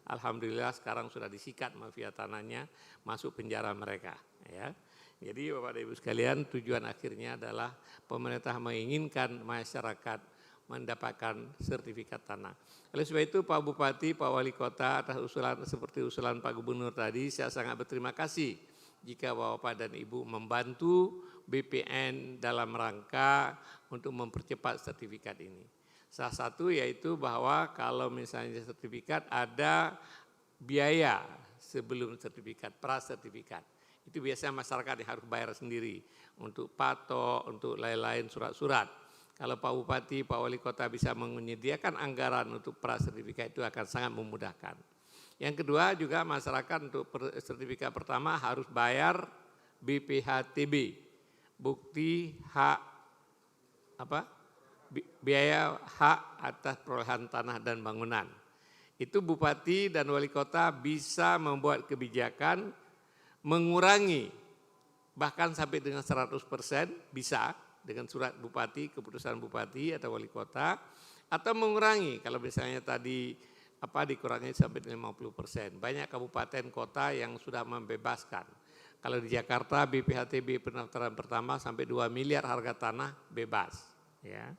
alhamdulillah sekarang sudah disikat mafia tanahnya, masuk penjara mereka. Ya. Jadi Bapak dan Ibu sekalian, tujuan akhirnya adalah pemerintah menginginkan masyarakat mendapatkan sertifikat tanah. Oleh sebab itu Pak Bupati, Pak Wali Kota atas usulan seperti usulan Pak Gubernur tadi, saya sangat berterima kasih jika Bapak dan Ibu membantu BPN dalam rangka untuk mempercepat sertifikat ini. Salah satu yaitu bahwa kalau misalnya sertifikat ada biaya sebelum sertifikat, prasertifikat. Itu biasanya masyarakat yang harus bayar sendiri untuk patok, untuk lain-lain surat-surat. Kalau Pak Bupati, Pak Wali Kota bisa menyediakan anggaran untuk prasertifikat itu akan sangat memudahkan. Yang kedua juga masyarakat untuk sertifikat pertama harus bayar BPHTB, bukti hak biaya hak atas perolehan tanah dan bangunan. Itu Bupati dan Wali Kota bisa membuat kebijakan mengurangi bahkan sampai dengan 100% bisa dengan surat Bupati, keputusan Bupati atau Wali Kota atau mengurangi kalau misalnya tadi dikurangi sampai 50%. Banyak kabupaten kota yang sudah membebaskan. Kalau di Jakarta BPHTB pendaftaran pertama sampai 2 miliar harga tanah bebas, ya.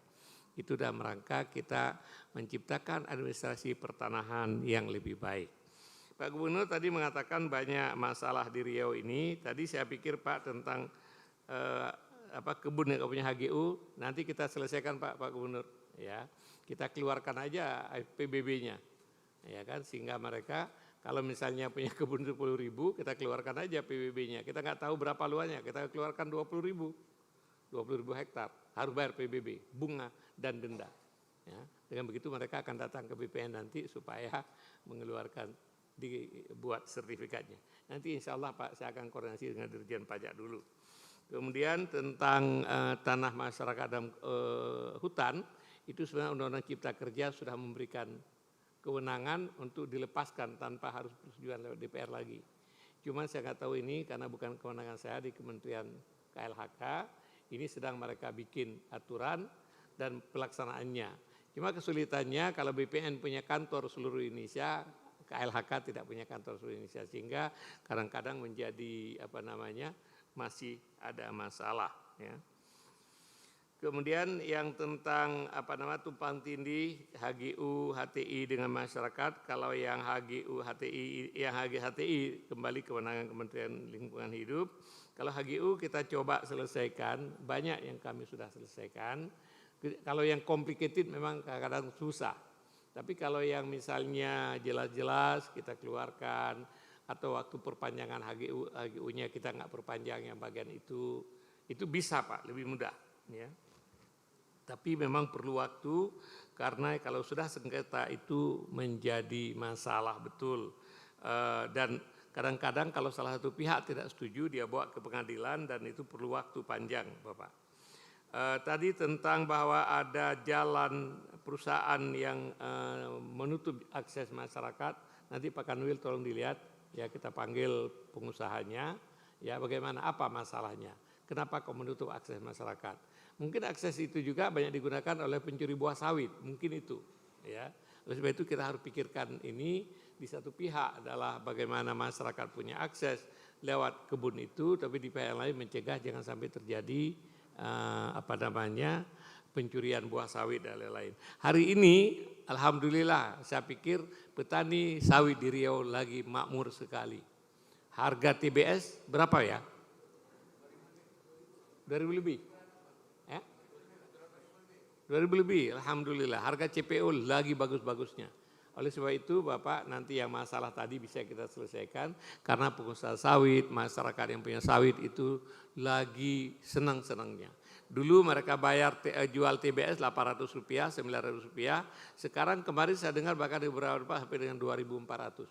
Itu dalam rangka kita menciptakan administrasi pertanahan yang lebih baik. Pak Gubernur tadi mengatakan banyak masalah di Riau ini. Tadi saya pikir Pak tentang kebun yang punya HGU, nanti kita selesaikan Pak Gubernur, ya. Kita keluarkan aja PBB-nya, ya kan, sehingga mereka kalau misalnya punya kebun 10.000, kita keluarkan aja PBB-nya. Kita nggak tahu berapa luasnya, kita keluarkan 20.000 hektar, harus bayar PBB, bunga dan denda. Ya. Dengan begitu mereka akan datang ke BPN nanti supaya mengeluarkan, dibuat sertifikatnya. Nanti insya Allah Pak, saya akan koordinasi dengan Dirjen Pajak dulu. Kemudian tentang tanah masyarakat dan hutan, itu sebenarnya Undang-Undang Cipta Kerja sudah memberikan kewenangan untuk dilepaskan tanpa harus persetujuan lewat DPR lagi. Cuman saya nggak tahu ini karena bukan kewenangan saya di Kementerian KLHK, ini sedang mereka bikin aturan dan pelaksanaannya. Cuma kesulitannya kalau BPN punya kantor seluruh Indonesia, KLHK tidak punya kantor seluruh Indonesia, sehingga kadang-kadang menjadi masih ada masalah, ya. Kemudian yang tentang tumpang tindih HGU HTI dengan masyarakat, kalau yang HGU HTI kembali kewenangan Kementerian Lingkungan Hidup. Kalau HGU kita coba selesaikan, banyak yang kami sudah selesaikan. Kalau yang complicated memang kadang-kadang susah. Tapi kalau yang misalnya jelas-jelas kita keluarkan, atau waktu perpanjangan HGU-nya kita nggak perpanjang yang bagian itu bisa Pak, lebih mudah, ya. Tapi memang perlu waktu karena kalau sudah sengketa itu menjadi masalah betul. Dan kadang-kadang kalau salah satu pihak tidak setuju, dia bawa ke pengadilan dan itu perlu waktu panjang Bapak. Tadi tentang bahwa ada jalan perusahaan yang menutup akses masyarakat, nanti Pak Kanwil tolong dilihat, ya kita panggil pengusahanya, ya bagaimana, apa masalahnya, kenapa kau menutup akses masyarakat. Mungkin akses itu juga banyak digunakan oleh pencuri buah sawit, mungkin itu, ya. Oleh sebab itu kita harus pikirkan ini, di satu pihak adalah bagaimana masyarakat punya akses lewat kebun itu, tapi di pihak yang lain mencegah jangan sampai terjadi pencurian buah sawit dan lain-lain. Hari ini alhamdulillah saya pikir petani sawit di Riau lagi makmur sekali. Harga TBS berapa ya? 2.000 lebih. 2.000 lebih, alhamdulillah. Harga CPO lagi bagus-bagusnya. Oleh sebab itu Bapak, nanti yang masalah tadi bisa kita selesaikan, karena pengusaha sawit, masyarakat yang punya sawit itu lagi senang-senangnya. Dulu mereka jual TBS Rp800, Rp900. Sekarang kemarin saya dengar bahkan di beberapa tempat sampai dengan Rp2.400,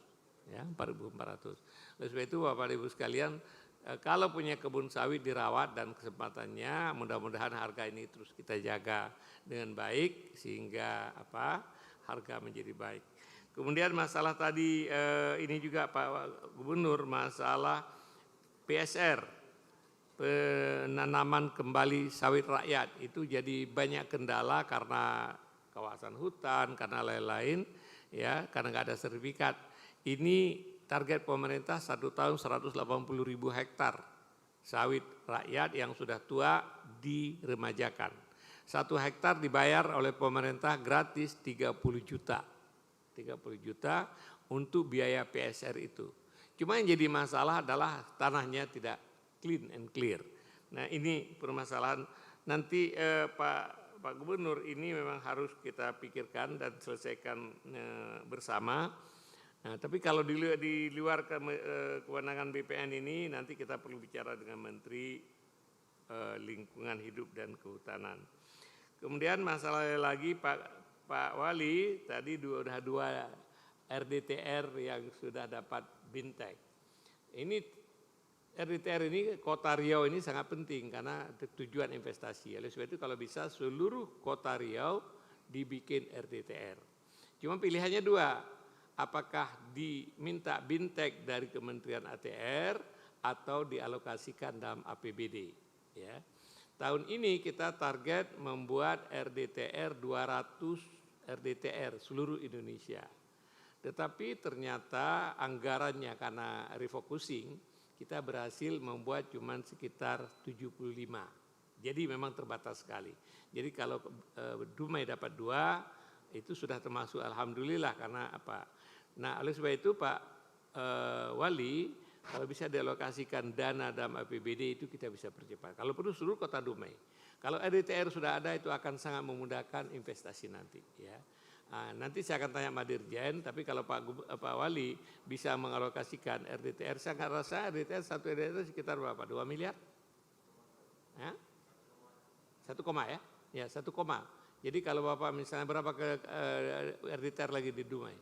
ya, Rp4.400. Oleh sebab itu Bapak Ibu sekalian, kalau punya kebun sawit dirawat dan kesempatannya, mudah-mudahan harga ini terus kita jaga dengan baik sehingga harga menjadi baik. Kemudian masalah tadi ini juga Pak Gubernur, masalah PSR, penanaman kembali sawit rakyat, itu jadi banyak kendala karena kawasan hutan, karena lain-lain, ya, karena nggak ada sertifikat. Ini target pemerintah 1 tahun 180.000 hektar sawit rakyat yang sudah tua diremajakan. 1 hektar dibayar oleh pemerintah gratis 30 juta. 30 juta untuk biaya PSR itu. Cuma yang jadi masalah adalah tanahnya tidak clean and clear. Nah ini permasalahan. Nanti Pak Gubernur, ini memang harus kita pikirkan dan selesaikan bersama. Nah, tapi kalau di luar kewenangan BPN ini, nanti kita perlu bicara dengan Menteri Lingkungan Hidup dan Kehutanan. Kemudian masalah lagi Pak Wali, tadi sudah 2 RDTR yang sudah dapat Bintek. Ini RDTR ini, Kota Riau ini sangat penting karena tujuan investasi. Oleh sebab itu kalau bisa seluruh Kota Riau dibikin RDTR. Cuma pilihannya 2. Apakah diminta Bintek dari Kementerian ATR atau dialokasikan dalam APBD, ya. Tahun ini kita target membuat RDTR 200 RDTR seluruh Indonesia. Tetapi ternyata anggarannya karena refocusing, kita berhasil membuat cuma sekitar 75. Jadi memang terbatas sekali. Jadi kalau Dumai dapat 2, itu sudah termasuk alhamdulillah karena apa. Nah oleh sebab itu Pak Wali, kalau bisa dialokasikan dana dalam APBD itu kita bisa percepat. Kalau perlu seluruh kota Dumai. Kalau RDTR sudah ada itu akan sangat memudahkan investasi nanti. Ya. Nah, nanti saya akan tanya Pak Dirjen, tapi kalau Pak Wali bisa mengalokasikan RDTR, saya nggak rasa RDTR satu RDTR sekitar berapa? 2 miliar? Ya? 1 koma ya? Ya 1 koma. Jadi kalau Bapak misalnya berapa ke RDTR lagi di Dumai?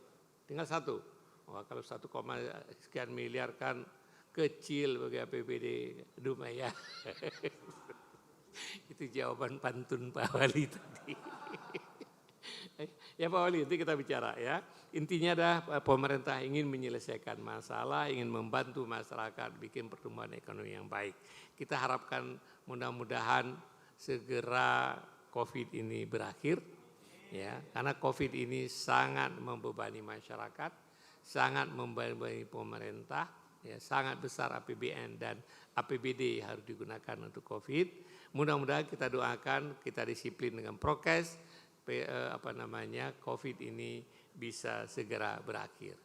Tinggal 1. Wah kalau 1 koma sekian miliar kan kecil bagi APBD Dumai ya. Itu jawaban pantun Pak Wali tadi. Ya Pak Wali, nanti kita bicara ya. Intinya adalah pemerintah ingin menyelesaikan masalah, ingin membantu masyarakat, bikin pertumbuhan ekonomi yang baik. Kita harapkan mudah-mudahan segera COVID ini berakhir, ya. Karena COVID ini sangat membebani masyarakat, sangat membebani pemerintah, ya, sangat besar APBN dan APBD harus digunakan untuk COVID. Mudah-mudahan kita doakan, kita disiplin dengan prokes. COVID ini bisa segera berakhir.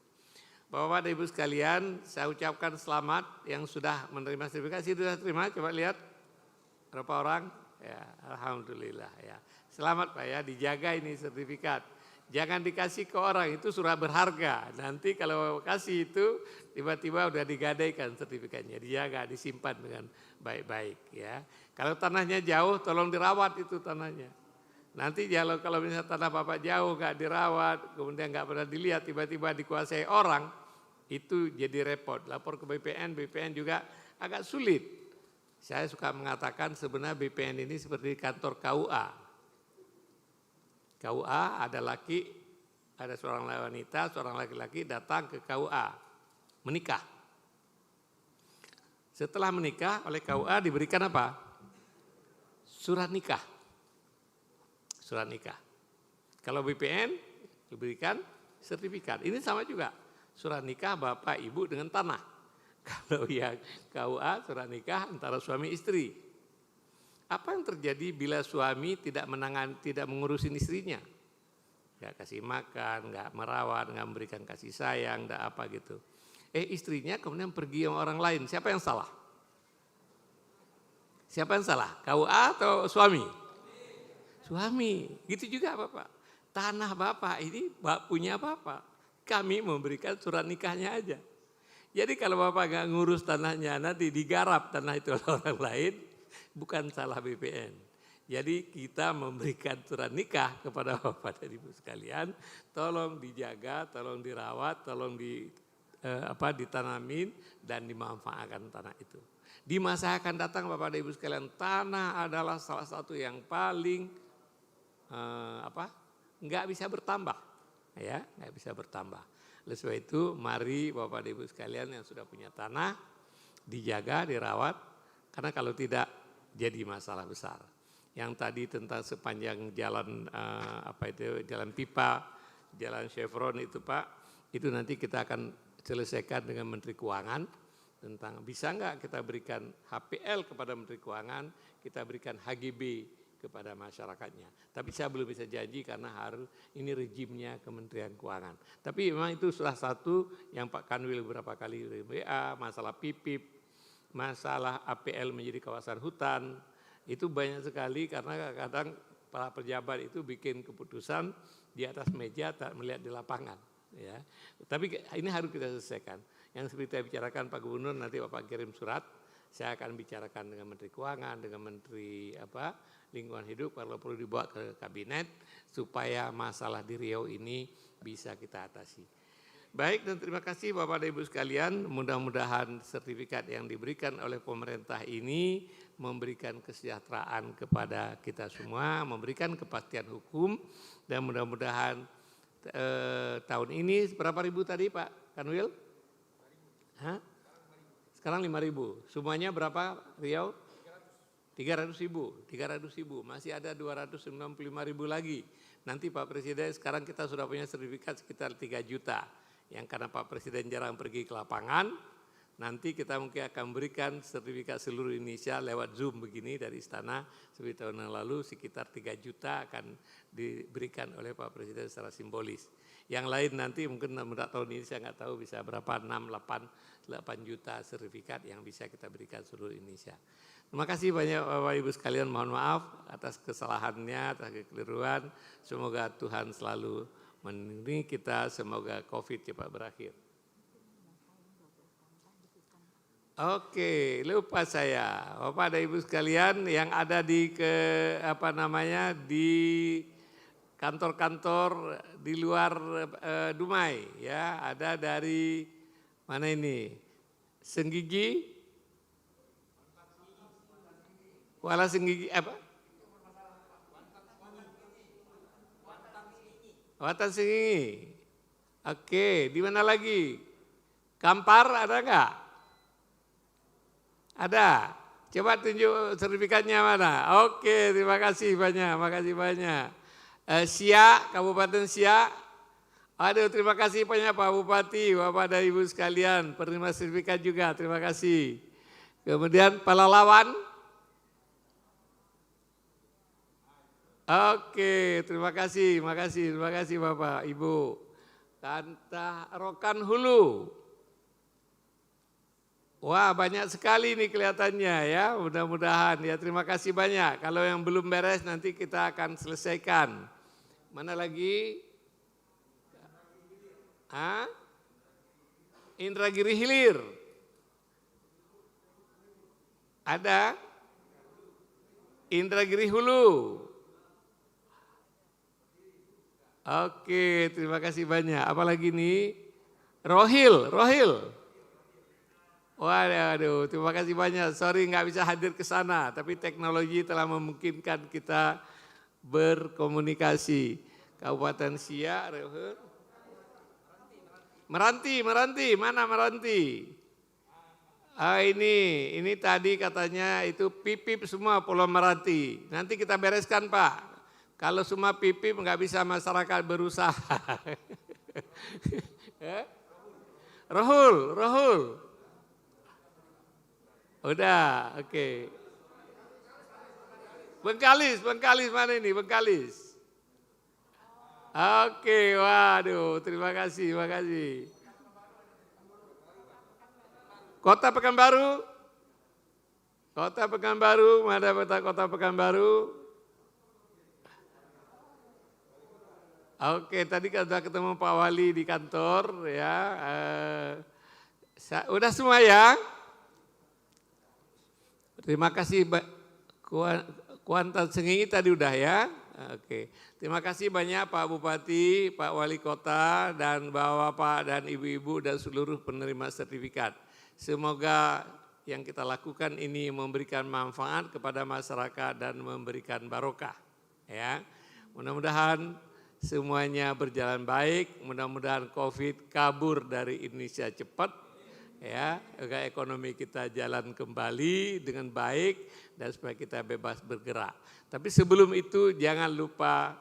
Bapak dan Ibu sekalian, saya ucapkan selamat yang sudah menerima sertifikasi. Sudah terima, coba lihat berapa orang? Ya, alhamdulillah ya. Selamat Pak ya, dijaga ini sertifikat. Jangan dikasih ke orang, itu surat berharga. Nanti kalau kasih itu tiba-tiba udah digadaikan sertifikatnya, dijaga, disimpan dengan baik-baik ya. Kalau tanahnya jauh, tolong dirawat itu tanahnya. Nanti kalau misalnya tanah Bapak jauh nggak dirawat, kemudian nggak pernah dilihat, tiba-tiba dikuasai orang, itu jadi repot. Lapor ke BPN, BPN juga agak sulit. Saya suka mengatakan sebenarnya BPN ini seperti kantor KUA. KUA ada laki, ada seorang wanita, seorang laki-laki datang ke KUA, menikah. Setelah menikah oleh KUA diberikan apa? Surat nikah. Surat nikah. Kalau BPN diberikan sertifikat. Ini sama juga. Surat nikah bapak ibu dengan tanah. Kalau yang KUA surat nikah antara suami istri. Apa yang terjadi bila suami tidak mengurusin istrinya? Gak kasih makan, gak merawat, gak memberikan kasih sayang, gak apa gitu. Istrinya kemudian pergi sama orang lain. Siapa yang salah? Siapa yang salah? KUA atau suami? Suami, gitu juga Bapak. Tanah Bapak ini punya Bapak. Kami memberikan surat nikahnya aja. Jadi kalau Bapak nggak ngurus tanahnya, nanti digarap tanah itu oleh orang lain, bukan salah BPN. Jadi kita memberikan surat nikah kepada Bapak dan Ibu sekalian, tolong dijaga, tolong dirawat, tolong ditanamin dan dimanfaatkan tanah itu. Di masa akan datang Bapak dan Ibu sekalian, tanah adalah salah satu yang paling nggak bisa bertambah, ya nggak bisa bertambah. Oleh sebab itu, mari Bapak dan Ibu sekalian yang sudah punya tanah dijaga, dirawat, karena kalau tidak jadi masalah besar. Yang tadi tentang sepanjang jalan jalan pipa, jalan Chevron itu Pak, itu nanti kita akan selesaikan dengan Menteri Keuangan tentang bisa nggak kita berikan HPL kepada Menteri Keuangan, kita berikan HGB kepada masyarakatnya. Tapi saya belum bisa janji karena harus ini rejimnya Kementerian Keuangan. Tapi memang itu salah satu yang Pak Kanwil beberapa kali WA, masalah PIPIP, masalah APL menjadi kawasan hutan, itu banyak sekali karena kadang para pejabat itu bikin keputusan di atas meja tak melihat di lapangan. Ya. Tapi ini harus kita selesaikan. Yang seperti saya bicarakan Pak Gubernur, nanti Bapak kirim surat, saya akan bicarakan dengan Menteri Keuangan, dengan Menteri Lingkungan Hidup kalau perlu dibawa ke kabinet supaya masalah di Riau ini bisa kita atasi. Baik, dan terima kasih Bapak dan Ibu sekalian. Mudah-mudahan sertifikat yang diberikan oleh pemerintah ini memberikan kesejahteraan kepada kita semua, memberikan kepastian hukum, dan mudah-mudahan tahun ini berapa ribu tadi Pak Kanwil? Sekarang 5.000. Semuanya berapa Riau? 300.000. Masih ada 295.000 lagi. Nanti Pak Presiden, sekarang kita sudah punya sertifikat sekitar 3 juta. Yang karena Pak Presiden jarang pergi ke lapangan, nanti kita mungkin akan berikan sertifikat seluruh Indonesia lewat Zoom begini dari istana. Seperti tahun yang lalu sekitar 3 juta akan diberikan oleh Pak Presiden secara simbolis. Yang lain nanti mungkin tahun ini saya nggak tahu bisa berapa, 8 juta sertifikat yang bisa kita berikan seluruh Indonesia. Terima kasih banyak Bapak Ibu sekalian, mohon maaf atas kesalahannya, atas kekeliruan. Semoga Tuhan selalu melindungi kita, semoga COVID cepat berakhir. Oke, lupa saya, Bapak dan Ibu sekalian yang ada di di kantor-kantor di luar Dumai, ya, ada dari mana ini? Senggigi, Kuala Senggigi apa? Watan Senggigi. Oke, di mana lagi? Kampar ada enggak? Ada. Coba tunjuk sertifikatnya mana? Oke, terima kasih banyak, makasih banyak. Siak, Kabupaten Siak. Aduh, terima kasih banyak Pak Bupati, Bapak dan Ibu sekalian, penerima sertifikat juga, terima kasih. Kemudian Pelalawan. Oke, terima kasih Bapak, Ibu. Kanta Rokan Hulu. Wah, banyak sekali nih kelihatannya ya, mudah-mudahan ya, terima kasih banyak. Kalau yang belum beres nanti kita akan selesaikan. Mana lagi? Indragiri Hilir. Ada? Indragiri Hulu. Oke, terima kasih banyak. Apalagi nih? Rohil. Waduh, terima kasih banyak. Sorry nggak bisa hadir ke sana, tapi teknologi telah memungkinkan kita berkomunikasi. Kabupaten Siak, Rohil. Meranti, mana Meranti? Ini tadi katanya itu pipip semua Pulau Meranti. Nanti kita bereskan Pak. Kalau semua pipip nggak bisa masyarakat berusaha. Rohul. Udah, oke. Bengkalis mana ini Bengkalis? Oke, waduh, terima kasih. Kota Pekanbaru, mana Kota Pekanbaru? Oke, tadi sudah ketemu Pak Wali di kantor ya. Udah semua ya? Terima kasih Kuantan Sengingi tadi udah ya. Oke, terima kasih banyak Pak Bupati, Pak Wali Kota, dan Bapak dan Ibu-ibu dan seluruh penerima sertifikat. Semoga yang kita lakukan ini memberikan manfaat kepada masyarakat dan memberikan barokah. Ya, mudah-mudahan semuanya berjalan baik, mudah-mudahan COVID kabur dari Indonesia cepat, ya, agar ekonomi kita jalan kembali dengan baik dan supaya kita bebas bergerak. Tapi sebelum itu jangan lupa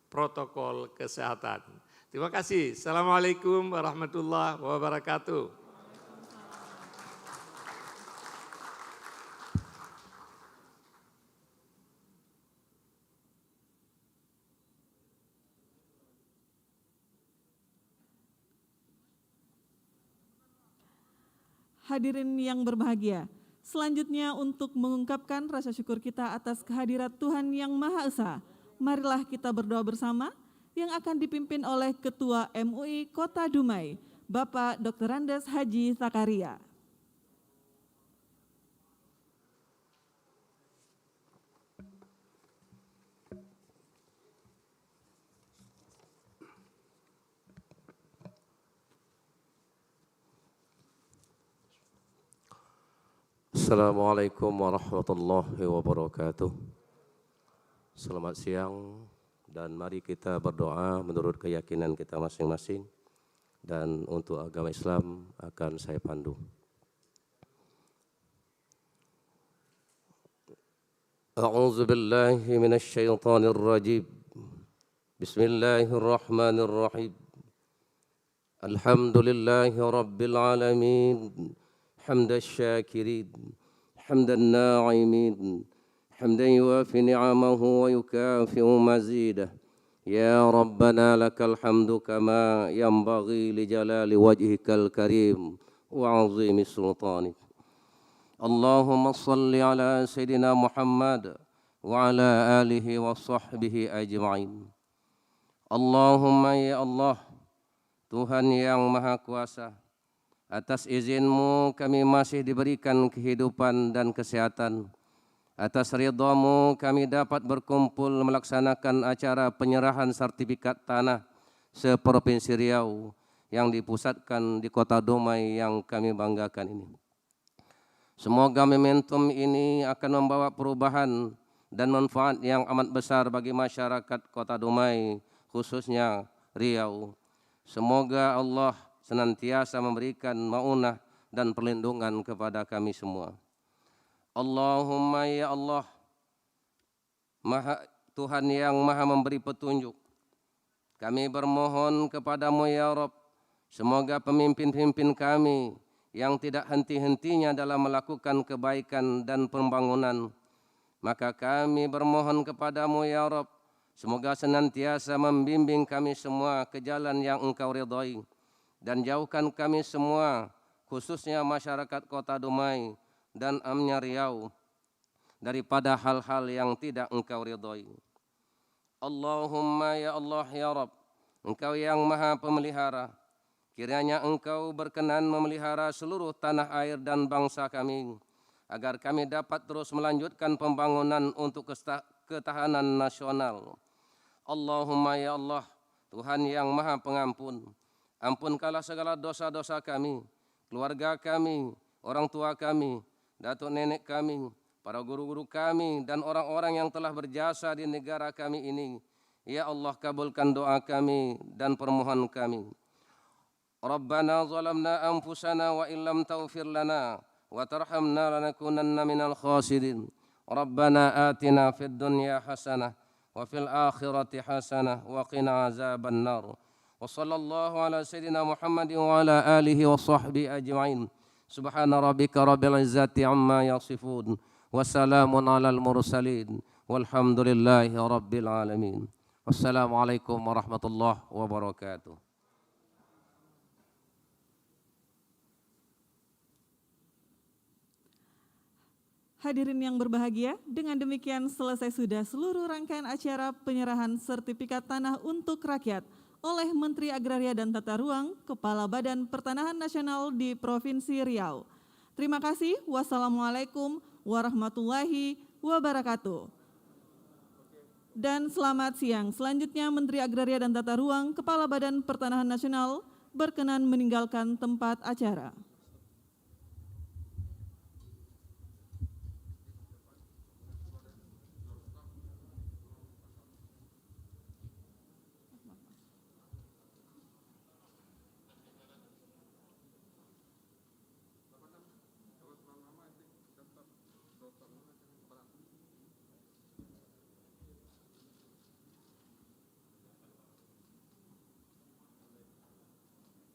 protokol kesehatan. Terima kasih. Assalamualaikum warahmatullahi wabarakatuh. Hadirin yang berbahagia, selanjutnya untuk mengungkapkan rasa syukur kita atas kehadirat Tuhan Yang Maha Esa, marilah kita berdoa bersama yang akan dipimpin oleh Ketua MUI Kota Dumai, Bapak Dr. Andes Haji Zakaria. Assalamualaikum warahmatullahi wabarakatuh. Selamat siang dan mari kita berdoa menurut keyakinan kita masing-masing dan untuk agama Islam akan saya pandu. A'udzu billahi minasyaitonir rajim. Bismillahirrahmanirrahim. Alhamdulillahi Rabbil Alamin. Hamdan syakirin, hamdan na'imin, hamdan yuafi ni'amahu wa yukafi'u mazidah. Ya Rabbana lakal hamdu kama yanbaghi li jalali wajhikal karim wa azimi sultanik. Allahumma salli ala Sayyidina Muhammad wa ala alihi wa sahbihi ajma'in. Allahumma ya Allah, Tuhan yang Maha Kuasa, atas izin-Mu kami masih diberikan kehidupan dan kesehatan. Atas ridha-Mu kami dapat berkumpul melaksanakan acara penyerahan sertifikat tanah seprovinsi Riau yang dipusatkan di Kota Dumai yang kami banggakan ini. Semoga momentum ini akan membawa perubahan dan manfaat yang amat besar bagi masyarakat Kota Dumai, khususnya Riau. Semoga Allah senantiasa memberikan maunah dan perlindungan kepada kami semua. Allahumma ya Allah, Tuhan yang Maha memberi petunjuk, kami bermohon kepadamu ya Rabb, semoga pemimpin-pemimpin kami yang tidak henti-hentinya dalam melakukan kebaikan dan pembangunan, maka kami bermohon kepadamu ya Rabb, semoga senantiasa membimbing kami semua ke jalan yang Engkau ridhai, dan jauhkan kami semua, khususnya masyarakat Kota Dumai dan Amnya Riau, daripada hal-hal yang tidak Engkau ridhai. Allahumma ya Allah ya Rabb, Engkau yang Maha Pemelihara, kiranya Engkau berkenan memelihara seluruh tanah air dan bangsa kami, agar kami dapat terus melanjutkan pembangunan untuk ketahanan nasional. Allahumma ya Allah, Tuhan yang Maha Pengampun, ampunkanlah segala dosa-dosa kami, keluarga kami, orang tua kami, datuk nenek kami, para guru-guru kami, dan orang-orang yang telah berjasa di negara kami ini. Ya Allah, kabulkan doa kami dan permohonan kami. Rabbana zalamna anfusana wa illam taghfir lana wa tarhamna lanakunanna minal khasirin. Rabbana atina fid dunya hasanah wa fil akhirati hasanah wa qina azaban nar. Wa sallallahu ala sayyidina Muhammadin wa ala alihi wa sahbihi ajma'in. Subhana rabbika rabbil izzati amma yasifun. Wassalamun alal mursalin. Walhamdulillahi rabbil alamin. Wassalamualaikum warahmatullahi wabarakatuh. Hadirin yang berbahagia, dengan demikian selesai sudah seluruh rangkaian acara penyerahan sertifikat tanah untuk rakyat oleh Menteri Agraria dan Tata Ruang, Kepala Badan Pertanahan Nasional di Provinsi Riau. Terima kasih. Wassalamualaikum warahmatullahi wabarakatuh. Dan selamat siang. Selanjutnya Menteri Agraria dan Tata Ruang, Kepala Badan Pertanahan Nasional berkenan meninggalkan tempat acara.